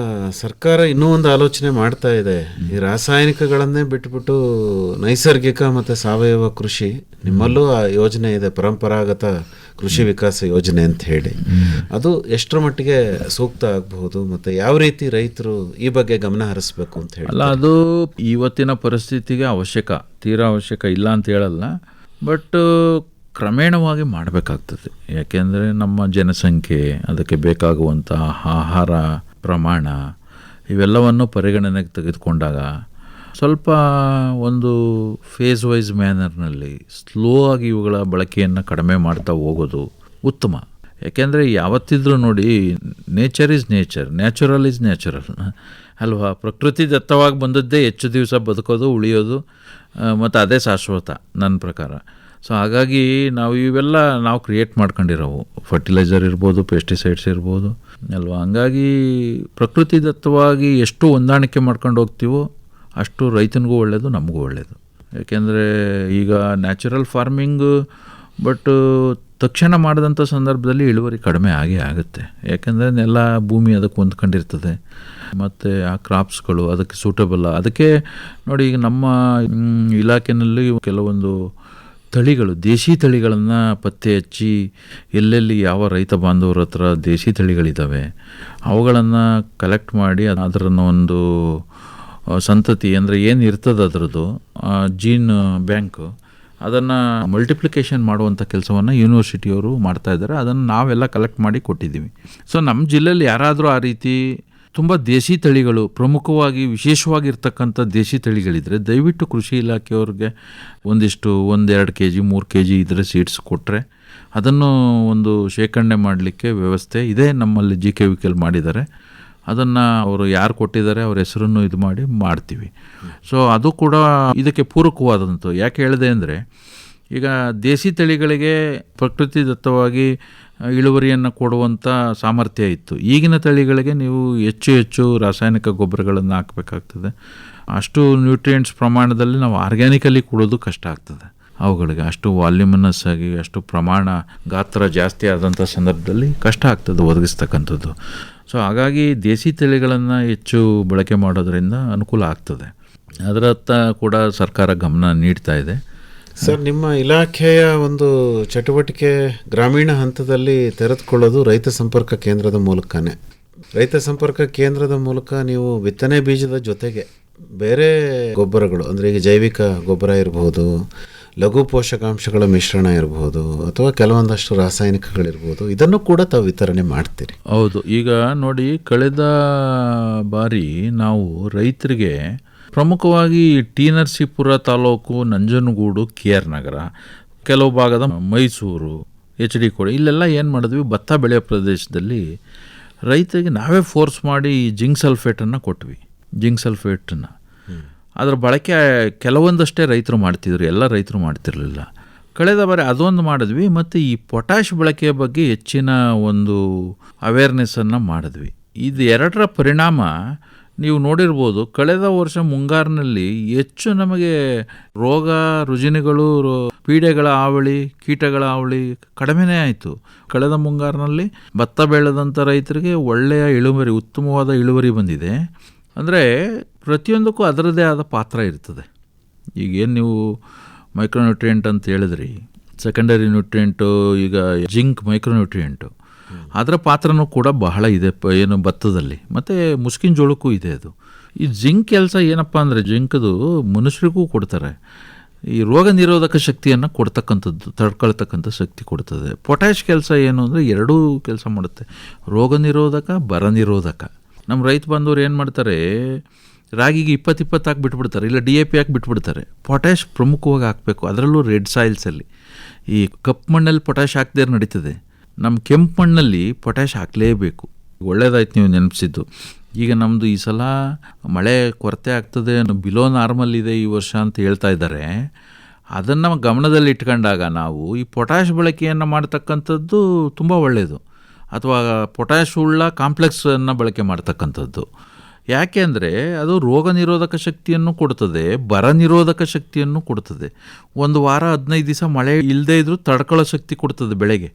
ಸರ್ಕಾರ ಇನ್ನೂ ಒಂದು ಆಲೋಚನೆ ಮಾಡ್ತಾ ಇದೆ. ಈ ರಾಸಾಯನಿಕಗಳನ್ನೇ ಬಿಟ್ಬಿಟ್ಟು ನೈಸರ್ಗಿಕ ಮತ್ತು ಸಾವಯವ ಕೃಷಿ, ನಿಮ್ಮಲ್ಲೂ ಆ ಯೋಜನೆ ಇದೆ, ಪರಂಪರಾಗತ ಕೃಷಿ ವಿಕಾಸ ಯೋಜನೆ ಅಂತ ಹೇಳಿ. ಅದು ಎಷ್ಟರ ಮಟ್ಟಿಗೆ ಸೂಕ್ತ ಆಗಬಹುದು ಮತ್ತು ಯಾವ ರೀತಿ ರೈತರು ಈ ಬಗ್ಗೆ ಗಮನ ಹರಿಸಬೇಕು ಅಂತ ಹೇಳಿ? ಅಲ್ಲ, ಅದು ಇವತ್ತಿನ ಪರಿಸ್ಥಿತಿಗೆ ಅವಶ್ಯಕ, ತೀರಾ ಅವಶ್ಯಕ, ಇಲ್ಲ ಅಂತ ಹೇಳಲ್ಲ. ಬಟ್ ಕ್ರಮೇಣವಾಗಿ ಮಾಡಬೇಕಾಗ್ತದೆ. ಯಾಕೆಂದರೆ ನಮ್ಮ ಜನಸಂಖ್ಯೆ, ಅದಕ್ಕೆ ಬೇಕಾಗುವಂಥ ಆಹಾರ ಪ್ರಮಾಣ, ಇವೆಲ್ಲವನ್ನು ಪರಿಗಣನೆಗೆ ತೆಗೆದುಕೊಂಡಾಗ ಸ್ವಲ್ಪ ಒಂದು ಫೇಸ್ ವೈಸ್ ಮ್ಯಾನರ್ನಲ್ಲಿ ಸ್ಲೋ ಆಗಿ ಇವುಗಳ ಬಳಕೆಯನ್ನು ಕಡಿಮೆ ಮಾಡ್ತಾ ಹೋಗೋದು ಉತ್ತಮ. ಯಾಕೆಂದರೆ ಯಾವತ್ತಿದ್ರೂ ನೋಡಿ, nature is nature, natural is natural ಅಲ್ವಾ. ಪ್ರಕೃತಿ ದತ್ತವಾಗಿ ಬಂದದ್ದೇ ಹೆಚ್ಚು ದಿವಸ ಬದುಕೋದು, ಉಳಿಯೋದು, ಮತ್ತು ಅದೇ ಶಾಶ್ವತ ನನ್ನ ಪ್ರಕಾರ. ಸೊ ಹಾಗಾಗಿ ಇವೆಲ್ಲ ನಾವು ಕ್ರಿಯೇಟ್ ಮಾಡ್ಕೊಂಡಿರೋವು, ಫರ್ಟಿಲೈಸರ್ ಇರ್ಬೋದು, ಪೆಸ್ಟಿಸೈಡ್ಸ್ ಇರ್ಬೋದು ಅಲ್ವಾ. ಹಂಗಾಗಿ ಪ್ರಕೃತಿ ದತ್ತವಾಗಿ ಎಷ್ಟು ಹೊಂದಾಣಿಕೆ ಮಾಡ್ಕೊಂಡು ಹೋಗ್ತೀವೋ ಅಷ್ಟು ರೈತನಿಗೂ ಒಳ್ಳೆಯದು, ನಮಗೂ ಒಳ್ಳೆಯದು. ಯಾಕೆಂದರೆ ಈಗ ನ್ಯಾಚುರಲ್ ಫಾರ್ಮಿಂಗು ಬಟ್ ತಕ್ಷಣ ಮಾಡಿದಂಥ ಸಂದರ್ಭದಲ್ಲಿ ಇಳುವರಿ ಕಡಿಮೆ ಆಗೇ ಆಗುತ್ತೆ. ಯಾಕೆಂದರೆ ನೆಲ ಭೂಮಿ ಅದಕ್ಕೆ ಹೊಂದ್ಕೊಂಡಿರ್ತದೆ, ಮತ್ತು ಆ ಕ್ರಾಪ್ಸ್ಗಳು ಅದಕ್ಕೆ ಸೂಟಬಲ್. ಅದಕ್ಕೆ ನೋಡಿ, ಈಗ ನಮ್ಮ ಇಲಾಖೆಯಲ್ಲಿ ಕೆಲವೊಂದು ತಳಿಗಳು, ದೇಶಿ ತಳಿಗಳನ್ನು ಪತ್ತೆ ಹಚ್ಚಿ ಎಲ್ಲೆಲ್ಲಿ ಯಾವ ರೈತ ಬಾಂಧವರ ಹತ್ರ ದೇಶಿ ತಳಿಗಳಿದ್ದಾವೆ ಅವುಗಳನ್ನು ಕಲೆಕ್ಟ್ ಮಾಡಿ ಅದರನ್ನು ಒಂದು ಸಂತತಿ ಅಂದರೆ ಏನು ಇರ್ತದೆ ಅದರದ್ದು ಜೀನ್ ಬ್ಯಾಂಕು, ಅದನ್ನು ಮಲ್ಟಿಪ್ಲಿಕೇಶನ್ ಮಾಡುವಂಥ ಕೆಲಸವನ್ನು ಯೂನಿವರ್ಸಿಟಿಯವರು ಮಾಡ್ತಾಯಿದ್ದಾರೆ. ಅದನ್ನು ನಾವೆಲ್ಲ ಕಲೆಕ್ಟ್ ಮಾಡಿ ಕೊಟ್ಟಿದ್ದೀವಿ. ಸೊ ನಮ್ಮ ಜಿಲ್ಲೆಯಲ್ಲಿ ಯಾರಾದರೂ ಆ ರೀತಿ ತುಂಬ ದೇಶಿ ತಳಿಗಳು, ಪ್ರಮುಖವಾಗಿ ವಿಶೇಷವಾಗಿರ್ತಕ್ಕಂಥ ದೇಶಿ ತಳಿಗಳಿದ್ದರೆ ದಯವಿಟ್ಟು ಕೃಷಿ ಇಲಾಖೆಯವ್ರಿಗೆ 1-2 kg 3 kg ಇದರ ಸೀಡ್ಸ್ ಕೊಟ್ಟರೆ ಅದನ್ನು ಒಂದು ಶೇಖರಣೆ ಮಾಡಲಿಕ್ಕೆ ವ್ಯವಸ್ಥೆ ಇದೆ. ನಮ್ಮಲ್ಲಿ GKVKL ಮಾಡಿದ್ದಾರೆ. ಅದನ್ನು ಅವರು ಯಾರು ಕೊಟ್ಟಿದ್ದಾರೆ ಅವ್ರ ಹೆಸರನ್ನು ಇದು ಮಾಡ್ತೀವಿ. ಸೊ ಅದು ಕೂಡ ಇದಕ್ಕೆ ಪೂರಕವಾದಂಥ. ಯಾಕೆ ಹೇಳಿದೆ ಅಂದರೆ, ಈಗ ದೇಸಿ ತಳಿಗಳಿಗೆ ಪ್ರಕೃತಿದತ್ತವಾಗಿ ಇಳುವರಿಯನ್ನು ಕೊಡುವಂಥ ಸಾಮರ್ಥ್ಯ ಇತ್ತು. ಈಗಿನ ತಳಿಗಳಿಗೆ ನೀವು ಹೆಚ್ಚು ಹೆಚ್ಚು ರಾಸಾಯನಿಕ ಗೊಬ್ಬರಗಳನ್ನು ಹಾಕಬೇಕಾಗ್ತದೆ. ಅಷ್ಟು ನ್ಯೂಟ್ರಿಯೆಂಟ್ಸ್ ಪ್ರಮಾಣದಲ್ಲಿ ನಾವು ಆರ್ಗ್ಯಾನಿಕಲಿ ಕೊಡೋದು ಕಷ್ಟ ಆಗ್ತದೆ. ಅವುಗಳಿಗೆ ಅಷ್ಟು ವಾಲ್ಯೂಮಿನಸ್ ಆಗಿ ಅಷ್ಟು ಪ್ರಮಾಣ ಗಾತ್ರ ಜಾಸ್ತಿ ಆದಂಥ ಸಂದರ್ಭದಲ್ಲಿ ಕಷ್ಟ ಆಗ್ತದೆ ಒದಗಿಸ್ತಕ್ಕಂಥದ್ದು. ಸೊ ಹಾಗಾಗಿ ದೇಸಿ ತಳಿಗಳನ್ನು ಹೆಚ್ಚು ಬಳಕೆ ಮಾಡೋದರಿಂದ ಅನುಕೂಲ ಆಗ್ತದೆ. ಅದರತ್ತ ಕೂಡ ಸರ್ಕಾರ ಗಮನ ನೀಡ್ತಾ ಇದೆ. ಸರ್, ನಿಮ್ಮ ಇಲಾಖೆಯ ಒಂದು ಚಟುವಟಿಕೆ ಗ್ರಾಮೀಣ ಹಂತದಲ್ಲಿ ತೆರೆದುಕೊಳ್ಳೋದು ರೈತ ಸಂಪರ್ಕ ಕೇಂದ್ರದ ಮೂಲಕನೇ. ರೈತ ಸಂಪರ್ಕ ಕೇಂದ್ರದ ಮೂಲಕ ನೀವು ಬಿತ್ತನೆ ಬೀಜದ ಜೊತೆಗೆ ಬೇರೆ ಗೊಬ್ಬರಗಳು, ಅಂದರೆ ಈಗ ಜೈವಿಕ ಗೊಬ್ಬರ ಇರಬಹುದು, ಲಘು ಪೋಷಕಾಂಶಗಳ ಮಿಶ್ರಣ ಇರಬಹುದು, ಅಥವಾ ಕೆಲವೊಂದಷ್ಟು ರಾಸಾಯನಿಕಗಳಿರ್ಬೋದು, ಇದನ್ನು ಕೂಡ ತಾವು ವಿತರಣೆ ಮಾಡ್ತೀರಿ. ಹೌದು. ಈಗ ನೋಡಿ, ಕಳೆದ ಬಾರಿ ನಾವು ರೈತರಿಗೆ ಪ್ರಮುಖವಾಗಿ T Narasipura taluk, Nanjangud, K R Nagar, ಕೆಲವು ಭಾಗದ ಮೈಸೂರು, ಎಚ್ ಡಿ ಕೋಟೆ, ಇಲ್ಲೆಲ್ಲ ಏನು ಮಾಡಿದ್ವಿ, ಭತ್ತ ಬೆಳೆಯೋ ಪ್ರದೇಶದಲ್ಲಿ ರೈತರಿಗೆ ನಾವೇ ಫೋರ್ಸ್ ಮಾಡಿ ಈ ಜಿಂಕ್ ಸಲ್ಫೇಟನ್ನು ಕೊಟ್ವಿ. ಜಿಂಕ್ ಸಲ್ಫೇಟನ್ನು ಅದರ ಬಳಕೆ ಕೆಲವೊಂದಷ್ಟೇ ರೈತರು ಮಾಡ್ತಿದ್ರು, ಎಲ್ಲ ರೈತರು ಮಾಡ್ತಿರಲಿಲ್ಲ. ಕಳೆದ ಬಾರಿ ಅದೊಂದು ಮಾಡಿದ್ವಿ. ಮತ್ತು ಈ ಪೊಟ್ಯಾಷ್ ಬಳಕೆಯ ಬಗ್ಗೆ ಹೆಚ್ಚಿನ ಒಂದು ಅವೇರ್ನೆಸ್ಸನ್ನು ಮಾಡಿದ್ವಿ. ಇದು ಎರಡರ ಪರಿಣಾಮ ನೀವು ನೋಡಿರ್ಬೋದು. ಕಳೆದ ವರ್ಷ ಮುಂಗಾರಿನಲ್ಲಿ ಹೆಚ್ಚು ನಮಗೆ ರೋಗ ರುಜಿನಗಳು, ಪೀಡೆಗಳ ಹಾವಳಿ, ಕೀಟಗಳ ಹಾವಳಿ ಕಡಿಮೆನೇ ಆಯಿತು. ಕಳೆದ ಮುಂಗಾರಿನಲ್ಲಿ ಭತ್ತ ಬೆಳೆದಂಥ ರೈತರಿಗೆ ಒಳ್ಳೆಯ ಇಳುವರಿ, ಉತ್ತಮವಾದ ಇಳುವರಿ ಬಂದಿದೆ. ಅಂದರೆ ಪ್ರತಿಯೊಂದಕ್ಕೂ ಅದರದ್ದೇ ಆದ ಪಾತ್ರ ಇರ್ತದೆ. ಈಗೇನು ನೀವು ಮೈಕ್ರೋನ್ಯೂಟ್ರಿಯೆಂಟ್ ಅಂತ ಹೇಳಿದ್ರಿ, ಸೆಕೆಂಡರಿ ನ್ಯೂಟ್ರಿಯೆಂಟು, ಈಗ ಜಿಂಕ್ ಮೈಕ್ರೋನ್ಯೂಟ್ರಿಯೆಂಟು, ಅದರ ಪಾತ್ರನೂ ಕೂಡ ಬಹಳ ಇದೆ ಏನು ಭತ್ತದಲ್ಲಿ, ಮತ್ತು ಮುಸ್ಕಿನ ಜೋಳಕ್ಕೂ ಇದೆ ಅದು. ಈ ಜಿಂಕ್ ಕೆಲಸ ಏನಪ್ಪ ಅಂದರೆ, ಜಿಂಕದು ಮನುಷ್ಯರಿಗೂ ಕೊಡ್ತಾರೆ, ಈ ರೋಗ ನಿರೋಧಕ ಶಕ್ತಿಯನ್ನು ಕೊಡ್ತಕ್ಕಂಥದ್ದು, ತಡ್ಕೊಳ್ತಕ್ಕಂಥ ಶಕ್ತಿ ಕೊಡ್ತದೆ. ಪೊಟ್ಯಾಷ್ ಕೆಲಸ ಏನು ಅಂದರೆ ಎರಡೂ ಕೆಲಸ ಮಾಡುತ್ತೆ, ರೋಗ ನಿರೋಧಕ, ಬರ ನಿರೋಧಕ. ನಮ್ಮ ರೈತ ಬಂದವರು ಏನು ಮಾಡ್ತಾರೆ, ರಾಗಿಗೆ 20-20 ಹಾಕಿ ಬಿಟ್ಬಿಡ್ತಾರೆ, ಇಲ್ಲ DAP ಹಾಕಿ ಬಿಟ್ಬಿಡ್ತಾರೆ. ಪೊಟ್ಯಾಷ್ ಪ್ರಮುಖವಾಗಿ ಹಾಕಬೇಕು, ಅದರಲ್ಲೂ ರೆಡ್ ಸಾಯಿಲ್ಸಲ್ಲಿ. ಈ ಕಪ್ಪು ಮಣ್ಣಲ್ಲಿ ಪೊಟ್ಯಾಷ್ ಹಾಕ್ದೇ ನಡೀತದೆ, ನಮ್ಮ ಕೆಂಪು ಮಣ್ಣಲ್ಲಿ ಪೊಟ್ಯಾಷ್ ಹಾಕಲೇಬೇಕು. ಒಳ್ಳೇದಾಯ್ತು ನೀವು ನೆನಪಿಸಿದ್ದು. ಈಗ ನಮ್ಮದು ಈ ಸಲ ಮಳೆ ಕೊರತೆ ಆಗ್ತದೆ, ಬಿಲೋ ನಾರ್ಮಲ್ ಇದೆ ಈ ವರ್ಷ ಅಂತ ಹೇಳ್ತಾ ಇದ್ದಾರೆ. ಅದನ್ನು ಗಮನದಲ್ಲಿ ಇಟ್ಕೊಂಡಾಗ ನಾವು ಈ ಪೊಟ್ಯಾಷ್ ಬಳಕೆಯನ್ನು ಮಾಡ್ತಕ್ಕಂಥದ್ದು ತುಂಬ ಒಳ್ಳೆಯದು. ಅಥವಾ ಪೊಟ್ಯಾಷ್ ಉಳ್ಳ ಕಾಂಪ್ಲೆಕ್ಸನ್ನು ಬಳಕೆ ಮಾಡ್ತಕ್ಕಂಥದ್ದು. ಯಾಕೆ ಅಂದರೆ ಅದು ರೋಗ ನಿರೋಧಕ ಶಕ್ತಿಯನ್ನು ಕೊಡ್ತದೆ, ಬರ ನಿರೋಧಕ ಶಕ್ತಿಯನ್ನು ಕೊಡ್ತದೆ. ಒಂದು ವಾರ 15 ದಿವಸ ಮಳೆ ಇಲ್ಲದೇ ಇದ್ದರೂ ತಡ್ಕೊಳ್ಳೋ ಶಕ್ತಿ ಕೊಡ್ತದೆ ಬೆಳೆಗೆ,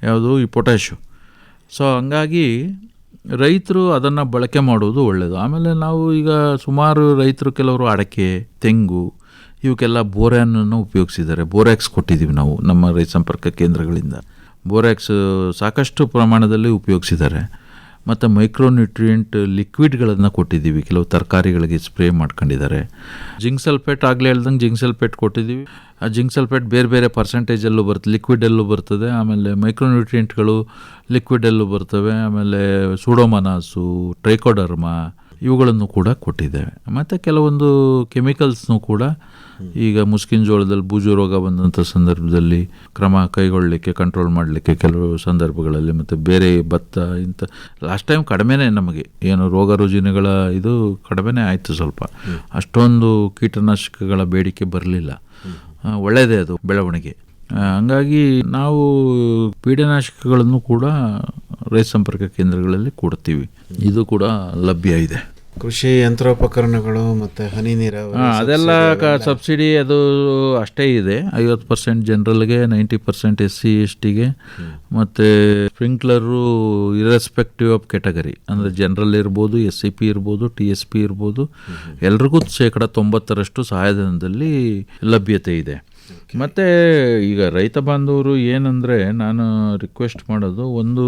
ಯಾವುದು ಈ ಪೊಟ್ಯಾಷು. ಸೊ ಹಂಗಾಗಿ ರೈತರು ಅದನ್ನು ಬಳಕೆ ಮಾಡೋದು ಒಳ್ಳೆಯದು. ಆಮೇಲೆ ನಾವು ಈಗ ಸುಮಾರು ರೈತರು, ಕೆಲವರು ಅಡಕೆ, ತೆಂಗು, ಇವಕ್ಕೆಲ್ಲ ಬೋರ್ಯಾನನ್ನು ಉಪಯೋಗಿಸಿದ್ದಾರೆ. ಬೋರ್ಯಾಕ್ಸ್ ಕೊಟ್ಟಿದ್ದೀವಿ ನಾವು ನಮ್ಮ ರೈತ ಸಂಪರ್ಕ ಕೇಂದ್ರಗಳಿಂದ. ಬೋರ್ಯಾಕ್ಸ್ ಸಾಕಷ್ಟು ಪ್ರಮಾಣದಲ್ಲಿ ಉಪಯೋಗಿಸಿದ್ದಾರೆ. ಮತ್ತು ಮೈಕ್ರೋನ್ಯೂಟ್ರಿಯೆಂಟ್ ಲಿಕ್ವಿಡ್ಗಳನ್ನು ಕೊಟ್ಟಿದ್ದೀವಿ, ಕೆಲವು ತರಕಾರಿಗಳಿಗೆ ಸ್ಪ್ರೇ ಮಾಡ್ಕೊಂಡಿದ್ದಾರೆ. ಜಿಂಕ್ ಸಲ್ಫೇಟ್ ಆಗಲೇ ಹೇಳ್ದಂಗೆ ಜಿಂಕ್ ಸಲ್ಫೇಟ್ ಕೊಟ್ಟಿದ್ದೀವಿ. ಆ ಜಿಂಕ್ ಸಲ್ಫೇಟ್ ಬೇರೆ ಬೇರೆ ಪರ್ಸೆಂಟೇಜಲ್ಲೂ ಬರ್ತದೆ, ಲಿಕ್ವಿಡಲ್ಲೂ ಬರ್ತದೆ. ಆಮೇಲೆ ಮೈಕ್ರೋನ್ಯೂಟ್ರಿಯೆಂಟ್ಗಳು ಲಿಕ್ವಿಡಲ್ಲೂ ಬರ್ತವೆ. ಆಮೇಲೆ ಸೂಡೋಮನಾಸು, ಟ್ರೈಕೋಡರ್ಮಾ ಇವುಗಳನ್ನು ಕೂಡ ಕೊಟ್ಟಿದ್ದೇವೆ. ಮತ್ತು ಕೆಲವೊಂದು ಕೆಮಿಕಲ್ಸ್ನೂ ಕೂಡ ಈಗ ಮುಸ್ಕಿನ ಜೋಳದಲ್ಲಿ ಬೂಜು ರೋಗ ಬಂದಂಥ ಸಂದರ್ಭದಲ್ಲಿ ಕ್ರಮ ಕೈಗೊಳ್ಳಲಿಕ್ಕೆ, ಕಂಟ್ರೋಲ್ ಮಾಡಲಿಕ್ಕೆ ಕೆಲವು ಸಂದರ್ಭಗಳಲ್ಲಿ, ಮತ್ತು ಬೇರೆ ಭತ್ತ ಇಂಥ ಲಾಸ್ಟ್ ಟೈಮ್ ಕಡಿಮೆನೇ ನಮಗೆ ಏನು ರೋಗ ರುಜಿನಗಳ ಇದು ಕಡಿಮೆನೇ ಆಯಿತು ಸ್ವಲ್ಪ. ಅಷ್ಟೊಂದು ಕೀಟನಾಶಕಗಳ ಬೇಡಿಕೆ ಬರಲಿಲ್ಲ. ಒಳ್ಳೆಯದೇ ಅದು ಬೆಳವಣಿಗೆ. ಹಂಗಾಗಿ ನಾವು ಪೀಡನಾಶಕಗಳನ್ನು ಕೂಡ ರೈತ ಸಂಪರ್ಕ ಕೇಂದ್ರಗಳಲ್ಲಿ ಕೊಡ್ತೀವಿ. ಇದು ಕೂಡ ಲಭ್ಯ ಇದೆ. ಕೃಷಿ ಯಂತ್ರೋಪಕರಣಗಳು ಮತ್ತು ಹನಿ ನೀರಾವರಿ ಅದೆಲ್ಲ ಸಬ್ಸಿಡಿ ಅದು ಅಷ್ಟೇ ಇದೆ. 50% ಜನರಲ್ಗೆ, 90% SC STಗೆ, ಮತ್ತು ಸ್ಪ್ರಿಂಕ್ಲರು ಇರ್ರೆಸ್ಪೆಕ್ಟಿವ್ ಆಫ್ ಕ್ಯಾಟಗರಿ, ಅಂದರೆ ಜನರಲ್ ಇರ್ಬೋದು, SCP ಇರ್ಬೋದು, TSP ಇರ್ಬೋದು, ಎಲ್ರಿಗೂ 90% ಸಹಾಯಧನದಲ್ಲಿ ಲಭ್ಯತೆ ಇದೆ. ಮತ್ತು ಈಗ ರೈತ ಬಾಂಧವರು ಏನಂದರೆ, ನಾನು ರಿಕ್ವೆಸ್ಟ್ ಮಾಡೋದು, ಒಂದು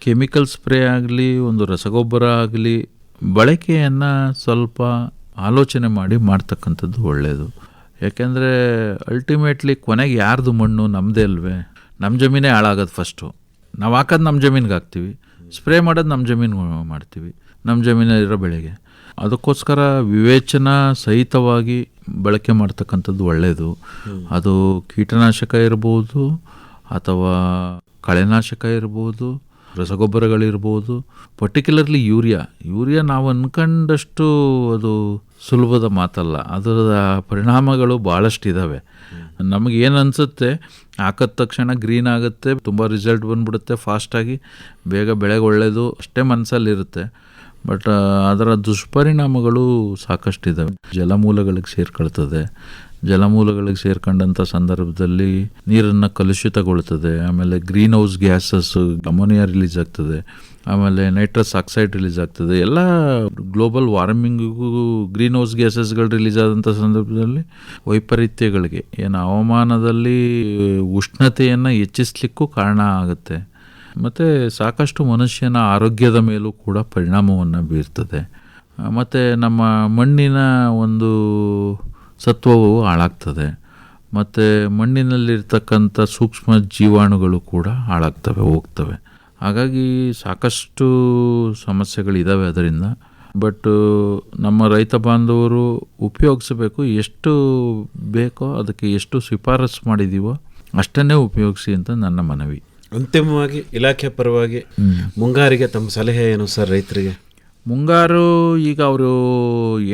ಕೆಮಿಕಲ್ ಸ್ಪ್ರೇ ಆಗಲಿ, ಒಂದು ರಸಗೊಬ್ಬರ ಆಗಲಿ, ಬಳಕೆಯನ್ನು ಸ್ವಲ್ಪ ಆಲೋಚನೆ ಮಾಡಿ ಮಾಡ್ತಕ್ಕಂಥದ್ದು ಒಳ್ಳೆಯದು. ಯಾಕೆಂದರೆ ಅಲ್ಟಿಮೇಟ್ಲಿ ಕೊನೆಗೆ ಯಾರ್ದು ಮಣ್ಣು, ನಮ್ಮದೇ ಅಲ್ವೇ. ನಮ್ಮ ಜಮೀನೇ ಹಾಳಾಗೋದು ಫಸ್ಟು. ನಾವು ಹಾಕೋದು ನಮ್ಮ ಜಮೀನಿಗೆ ಹಾಕ್ತೀವಿ, ಸ್ಪ್ರೇ ಮಾಡೋದು ನಮ್ಮ ಜಮೀನು ಮಾಡ್ತೀವಿ, ನಮ್ಮ ಜಮೀನಲ್ಲಿರೋ ಬೆಳೆಗೆ. ಅದಕ್ಕೋಸ್ಕರ ವಿವೇಚನಾ ಸಹಿತವಾಗಿ ಬಳಕೆ ಮಾಡ್ತಕ್ಕಂಥದ್ದು ಒಳ್ಳೆಯದು. ಅದು ಕೀಟನಾಶಕ ಇರ್ಬೋದು, ಅಥವಾ ಕಳೆನಾಶಕ ಇರ್ಬೋದು, ರಸಗೊಬ್ಬರಗಳಿರ್ಬೋದು, ಪರ್ಟಿಕ್ಯುಲರ್ಲಿ ಯೂರಿಯಾ ನಾವು ಅಂದ್ಕೊಂಡಷ್ಟು ಅದು ಸುಲಭದ ಮಾತಲ್ಲ. ಅದರ ಪರಿಣಾಮಗಳು ಭಾಳಷ್ಟಿದ್ದಾವೆ. ನಮಗೆ ಏನು ಅನಿಸುತ್ತೆ, ಹಾಕಿದ ತಕ್ಷಣ ಗ್ರೀನ್ ಆಗುತ್ತೆ, ತುಂಬ ರಿಸಲ್ಟ್ ಬಂದ್ಬಿಡುತ್ತೆ ಫಾಸ್ಟಾಗಿ, ಬೇಗ ಬೆಳೆಗೆ ಒಳ್ಳೆಯದು ಅಷ್ಟೇ ಮನಸ್ಸಲ್ಲಿರುತ್ತೆ. ಬಟ್ ಅದರ ದುಷ್ಪರಿಣಾಮಗಳು ಸಾಕಷ್ಟಿದ್ದಾವೆ. ಜಲಮೂಲಗಳಿಗೆ ಸೇರ್ಕೊಳ್ತದೆ. ಜಲಮೂಲಗಳಿಗೆ ಸೇರ್ಕೊಂಡಂಥ ಸಂದರ್ಭದಲ್ಲಿ ನೀರನ್ನು ಕಲುಷಿತಗೊಳ್ತದೆ. ಆಮೇಲೆ green house gases, ammonia release ಆಗ್ತದೆ, ಆಮೇಲೆ ನೈಟ್ರಸ್ ಆಕ್ಸೈಡ್ ರಿಲೀಸ್ ಆಗ್ತದೆ. ಎಲ್ಲ ಗ್ಲೋಬಲ್ ವಾರ್ಮಿಂಗಿಗೂ ಗ್ರೀನ್ ಹೌಸ್ ಗ್ಯಾಸಸ್ಗಳು ರಿಲೀಸ್ ಆದಂಥ ಸಂದರ್ಭದಲ್ಲಿ ವೈಪರೀತ್ಯಗಳಿಗೆ, ಏನು ಹವಾಮಾನದಲ್ಲಿ ಉಷ್ಣತೆಯನ್ನು ಹೆಚ್ಚಿಸ್ಲಿಕ್ಕೂ ಕಾರಣ ಆಗುತ್ತೆ. ಮತ್ತು ಸಾಕಷ್ಟು ಮನುಷ್ಯನ ಆರೋಗ್ಯದ ಮೇಲೂ ಕೂಡ ಪರಿಣಾಮವನ್ನು ಬೀರ್ತದೆ. ಮತ್ತು ನಮ್ಮ ಮಣ್ಣಿನ ಒಂದು ಸತ್ವವು ಹಾಳಾಗ್ತದೆ. ಮತ್ತು ಮಣ್ಣಿನಲ್ಲಿರ್ತಕ್ಕಂಥ ಸೂಕ್ಷ್ಮ ಜೀವಾಣುಗಳು ಕೂಡ ಹೋಗ್ತವೆ. ಹಾಗಾಗಿ ಸಾಕಷ್ಟು ಸಮಸ್ಯೆಗಳಿದ್ದಾವೆ ಅದರಿಂದ. ಬಟ್ ನಮ್ಮ ರೈತ ಬಾಂಧವರು ಉಪಯೋಗಿಸಬೇಕು. ಎಷ್ಟು ಬೇಕೋ ಅದಕ್ಕೆ ಎಷ್ಟು ಶಿಫಾರಸು ಮಾಡಿದ್ದೀವೋ ಅಷ್ಟನ್ನೇ ಉಪಯೋಗಿಸಿ ಅಂತ ನನ್ನ ಮನವಿ. ಅಂತಿಮವಾಗಿ ಇಲಾಖೆ ಪರವಾಗಿ ಮುಂಗಾರಿಗೆ ತಮ್ಮ ಸಲಹೆ ಏನು ಸರ್ ರೈತರಿಗೆ? ಮುಂಗಾರು ಈಗ ಅವರು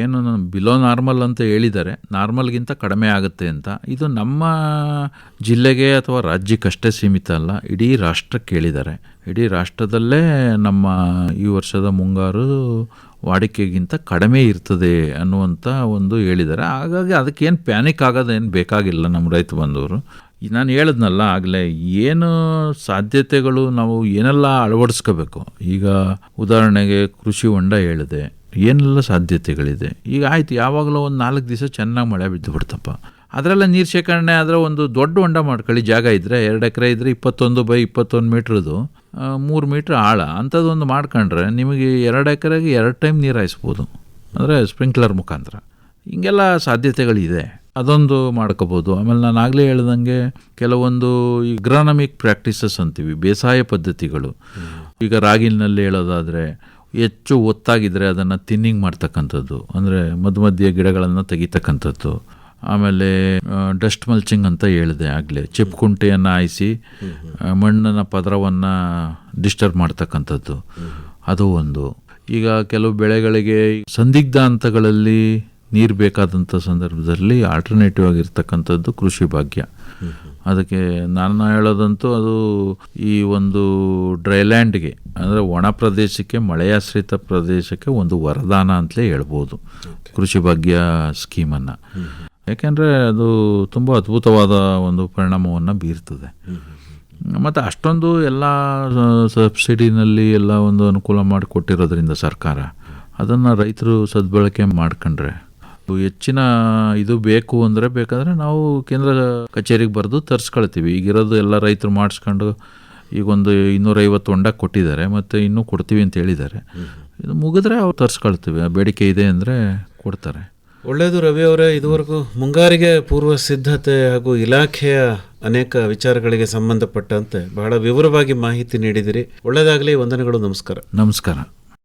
ಏನು ಬಿಲೋ ನಾರ್ಮಲ್ ಅಂತ ಹೇಳಿದ್ದಾರೆ, ನಾರ್ಮಲ್ಗಿಂತ ಕಡಿಮೆ ಆಗುತ್ತೆ ಅಂತ. ಇದು ನಮ್ಮ ಜಿಲ್ಲೆಗೆ ಅಥವಾ ರಾಜ್ಯಕ್ಕಷ್ಟೇ ಸೀಮಿತ ಅಲ್ಲ, ಇಡೀ ರಾಷ್ಟ್ರಕ್ಕೆ ಹೇಳಿದ್ದಾರೆ. ಇಡೀ ರಾಷ್ಟ್ರದಲ್ಲೇ ನಮ್ಮ ಈ ವರ್ಷದ ಮುಂಗಾರು ವಾಡಿಕೆಗಿಂತ ಕಡಿಮೆ ಇರ್ತದೆ ಅನ್ನುವಂಥ ಒಂದು ಹೇಳಿದ್ದಾರೆ. ಹಾಗಾಗಿ ಅದಕ್ಕೇನು ಪ್ಯಾನಿಕ್ ಆಗೋದೇನು ಬೇಕಾಗಿಲ್ಲ ನಮ್ಮ ರೈತ ಬಂದವರು. ನಾನು ಹೇಳಿದ್ನಲ್ಲ ಆಗಲೇ, ಏನು ಸಾಧ್ಯತೆಗಳು ನಾವು ಏನೆಲ್ಲ ಅಳವಡಿಸ್ಕೋಬೇಕು. ಈಗ ಉದಾಹರಣೆಗೆ ಕೃಷಿ ಹೊಂಡ ಹೇಳಿದೆ, ಏನೆಲ್ಲ ಸಾಧ್ಯತೆಗಳಿದೆ. ಈಗ ಆಯ್ತು, ಯಾವಾಗಲೂ ಒಂದು 4 ದಿವಸ ಚೆನ್ನಾಗಿ ಮಳೆ ಬಿದ್ದು ಬಿಡ್ತಪ್ಪ, ಅದರೆಲ್ಲ ನೀರು ಶೇಖರಣೆ ಆದರೆ ಒಂದು ದೊಡ್ಡ ಹೊಂಡ ಮಾಡ್ಕೊಳ್ಳಿ. ಜಾಗ ಇದ್ದರೆ 2 ಎಕರೆ ಇದ್ದರೆ 21 ಮೀಟ್ರದು 3 ಮೀಟ್ರ್ ಆಳ ಅಂಥದ್ದು ಒಂದು ಮಾಡ್ಕೊಂಡ್ರೆ ನಿಮಗೆ 2 ಎಕರೆಗೆ 2 ಟೈಮ್ ನೀರು ಹಾಯಿಸ್ಬೋದು, ಅಂದರೆ ಸ್ಪ್ರಿಂಕ್ಲರ್ ಮುಖಾಂತರ. ಹಿಂಗೆಲ್ಲ ಸಾಧ್ಯತೆಗಳಿದೆ, ಅದೊಂದು ಮಾಡ್ಕೋಬೋದು. ಆಮೇಲೆ ನಾನು ಆಗಲೇ ಹೇಳ್ದಂಗೆ ಕೆಲವೊಂದು ಈ ಅಗ್ರಾನಮಿಕ್ ಪ್ರಾಕ್ಟೀಸಸ್ ಅಂತೀವಿ, ಬೇಸಾಯ ಪದ್ಧತಿಗಳು. ಈಗ ರಾಗಿನಲ್ಲಿ ಹೇಳೋದಾದರೆ ಹೆಚ್ಚು ಒತ್ತಾಗಿದ್ದರೆ ಅದನ್ನು ತಿನ್ನಿಂಗ್ ಮಾಡ್ತಕ್ಕಂಥದ್ದು, ಅಂದರೆ ಮಧ್ಯೆ ಗಿಡಗಳನ್ನು ತೆಗಿತಕ್ಕಂಥದ್ದು. ಆಮೇಲೆ ಡಸ್ಟ್ ಮಲ್ಚಿಂಗ್ ಅಂತ ಹೇಳಿದೆ ಆಗಲೇ, ಚಿಪ್ಕುಂಟೆಯನ್ನು ಹಾಯಿಸಿ ಮಣ್ಣಿನ ಪದರವನ್ನು ಡಿಸ್ಟರ್ಬ್ ಮಾಡ್ತಕ್ಕಂಥದ್ದು, ಅದು ಒಂದು. ಈಗ ಕೆಲವು ಬೆಳೆಗಳಿಗೆ ಸಂದಿಗ್ಧ ಹಂತಗಳಲ್ಲಿ ನೀರು ಬೇಕಾದಂಥ ಸಂದರ್ಭದಲ್ಲಿ ಆಲ್ಟರ್ನೇಟಿವ್ ಆಗಿರ್ತಕ್ಕಂಥದ್ದು ಕೃಷಿ ಭಾಗ್ಯ. ಅದಕ್ಕೆ ನಾನು ಹೇಳೋದಂತೂ ಅದು ಈ ಒಂದು ಡ್ರೈಲ್ಯಾಂಡ್ಗೆ, ಅಂದರೆ ಒಣ ಪ್ರದೇಶಕ್ಕೆ, ಮಳೆಯಾಶ್ರಿತ ಪ್ರದೇಶಕ್ಕೆ ಒಂದು ವರದಾನ ಅಂತಲೇ ಹೇಳ್ಬೋದು ಕೃಷಿ ಭಾಗ್ಯ ಸ್ಕೀಮನ್ನು. ಯಾಕೆಂದರೆ ಅದು ತುಂಬ ಅದ್ಭುತವಾದ ಒಂದು ಪರಿಣಾಮವನ್ನು ಬೀರ್ತದೆ. ಮತ್ತು ಅಷ್ಟೊಂದು ಎಲ್ಲ ಸಬ್ಸಿಡಿನಲ್ಲಿ ಎಲ್ಲ ಒಂದು ಅನುಕೂಲ ಮಾಡಿಕೊಟ್ಟಿರೋದ್ರಿಂದ ಸರ್ಕಾರ, ಅದನ್ನು ರೈತರು ಸದ್ಬಳಕೆ ಮಾಡ್ಕೊಂಡ್ರೆ ಹೆಚ್ಚಿನ ಇದು ಬೇಕು ಅಂದರೆ, ಬೇಕಾದರೆ ನಾವು ಕೇಂದ್ರ ಕಚೇರಿಗೆ ಬರೆದು ತರಿಸ್ಕೊಳ್ತೀವಿ. ಈಗಿರೋದು ಎಲ್ಲ ರೈತರು ಮಾಡಿಸ್ಕೊಂಡು ಈಗೊಂದು 250 ಹೊಂಡ ಕೊಟ್ಟಿದ್ದಾರೆ, ಮತ್ತು ಇನ್ನೂ ಕೊಡ್ತೀವಿ ಅಂತ ಹೇಳಿದ್ದಾರೆ. ಇದು ಮುಗಿದ್ರೆ ಅವ್ರು ತರಿಸ್ಕೊಳ್ತೀವಿ, ಬೇಡಿಕೆ ಇದೆ ಅಂದರೆ ಕೊಡ್ತಾರೆ. ಒಳ್ಳೆಯದು ರವಿ ಅವರೇ, ಇದುವರೆಗೂ ಮುಂಗಾರಿಗೆ ಪೂರ್ವ ಸಿದ್ಧತೆ ಹಾಗೂ ಇಲಾಖೆಯ ಅನೇಕ ವಿಚಾರಗಳಿಗೆ ಸಂಬಂಧಪಟ್ಟಂತೆ ಬಹಳ ವಿವರವಾಗಿ ಮಾಹಿತಿ ನೀಡಿದಿರಿ. ಒಳ್ಳೆಯದಾಗಲಿ, ವಂದನೆಗಳು, ನಮಸ್ಕಾರ. ನಮಸ್ಕಾರ.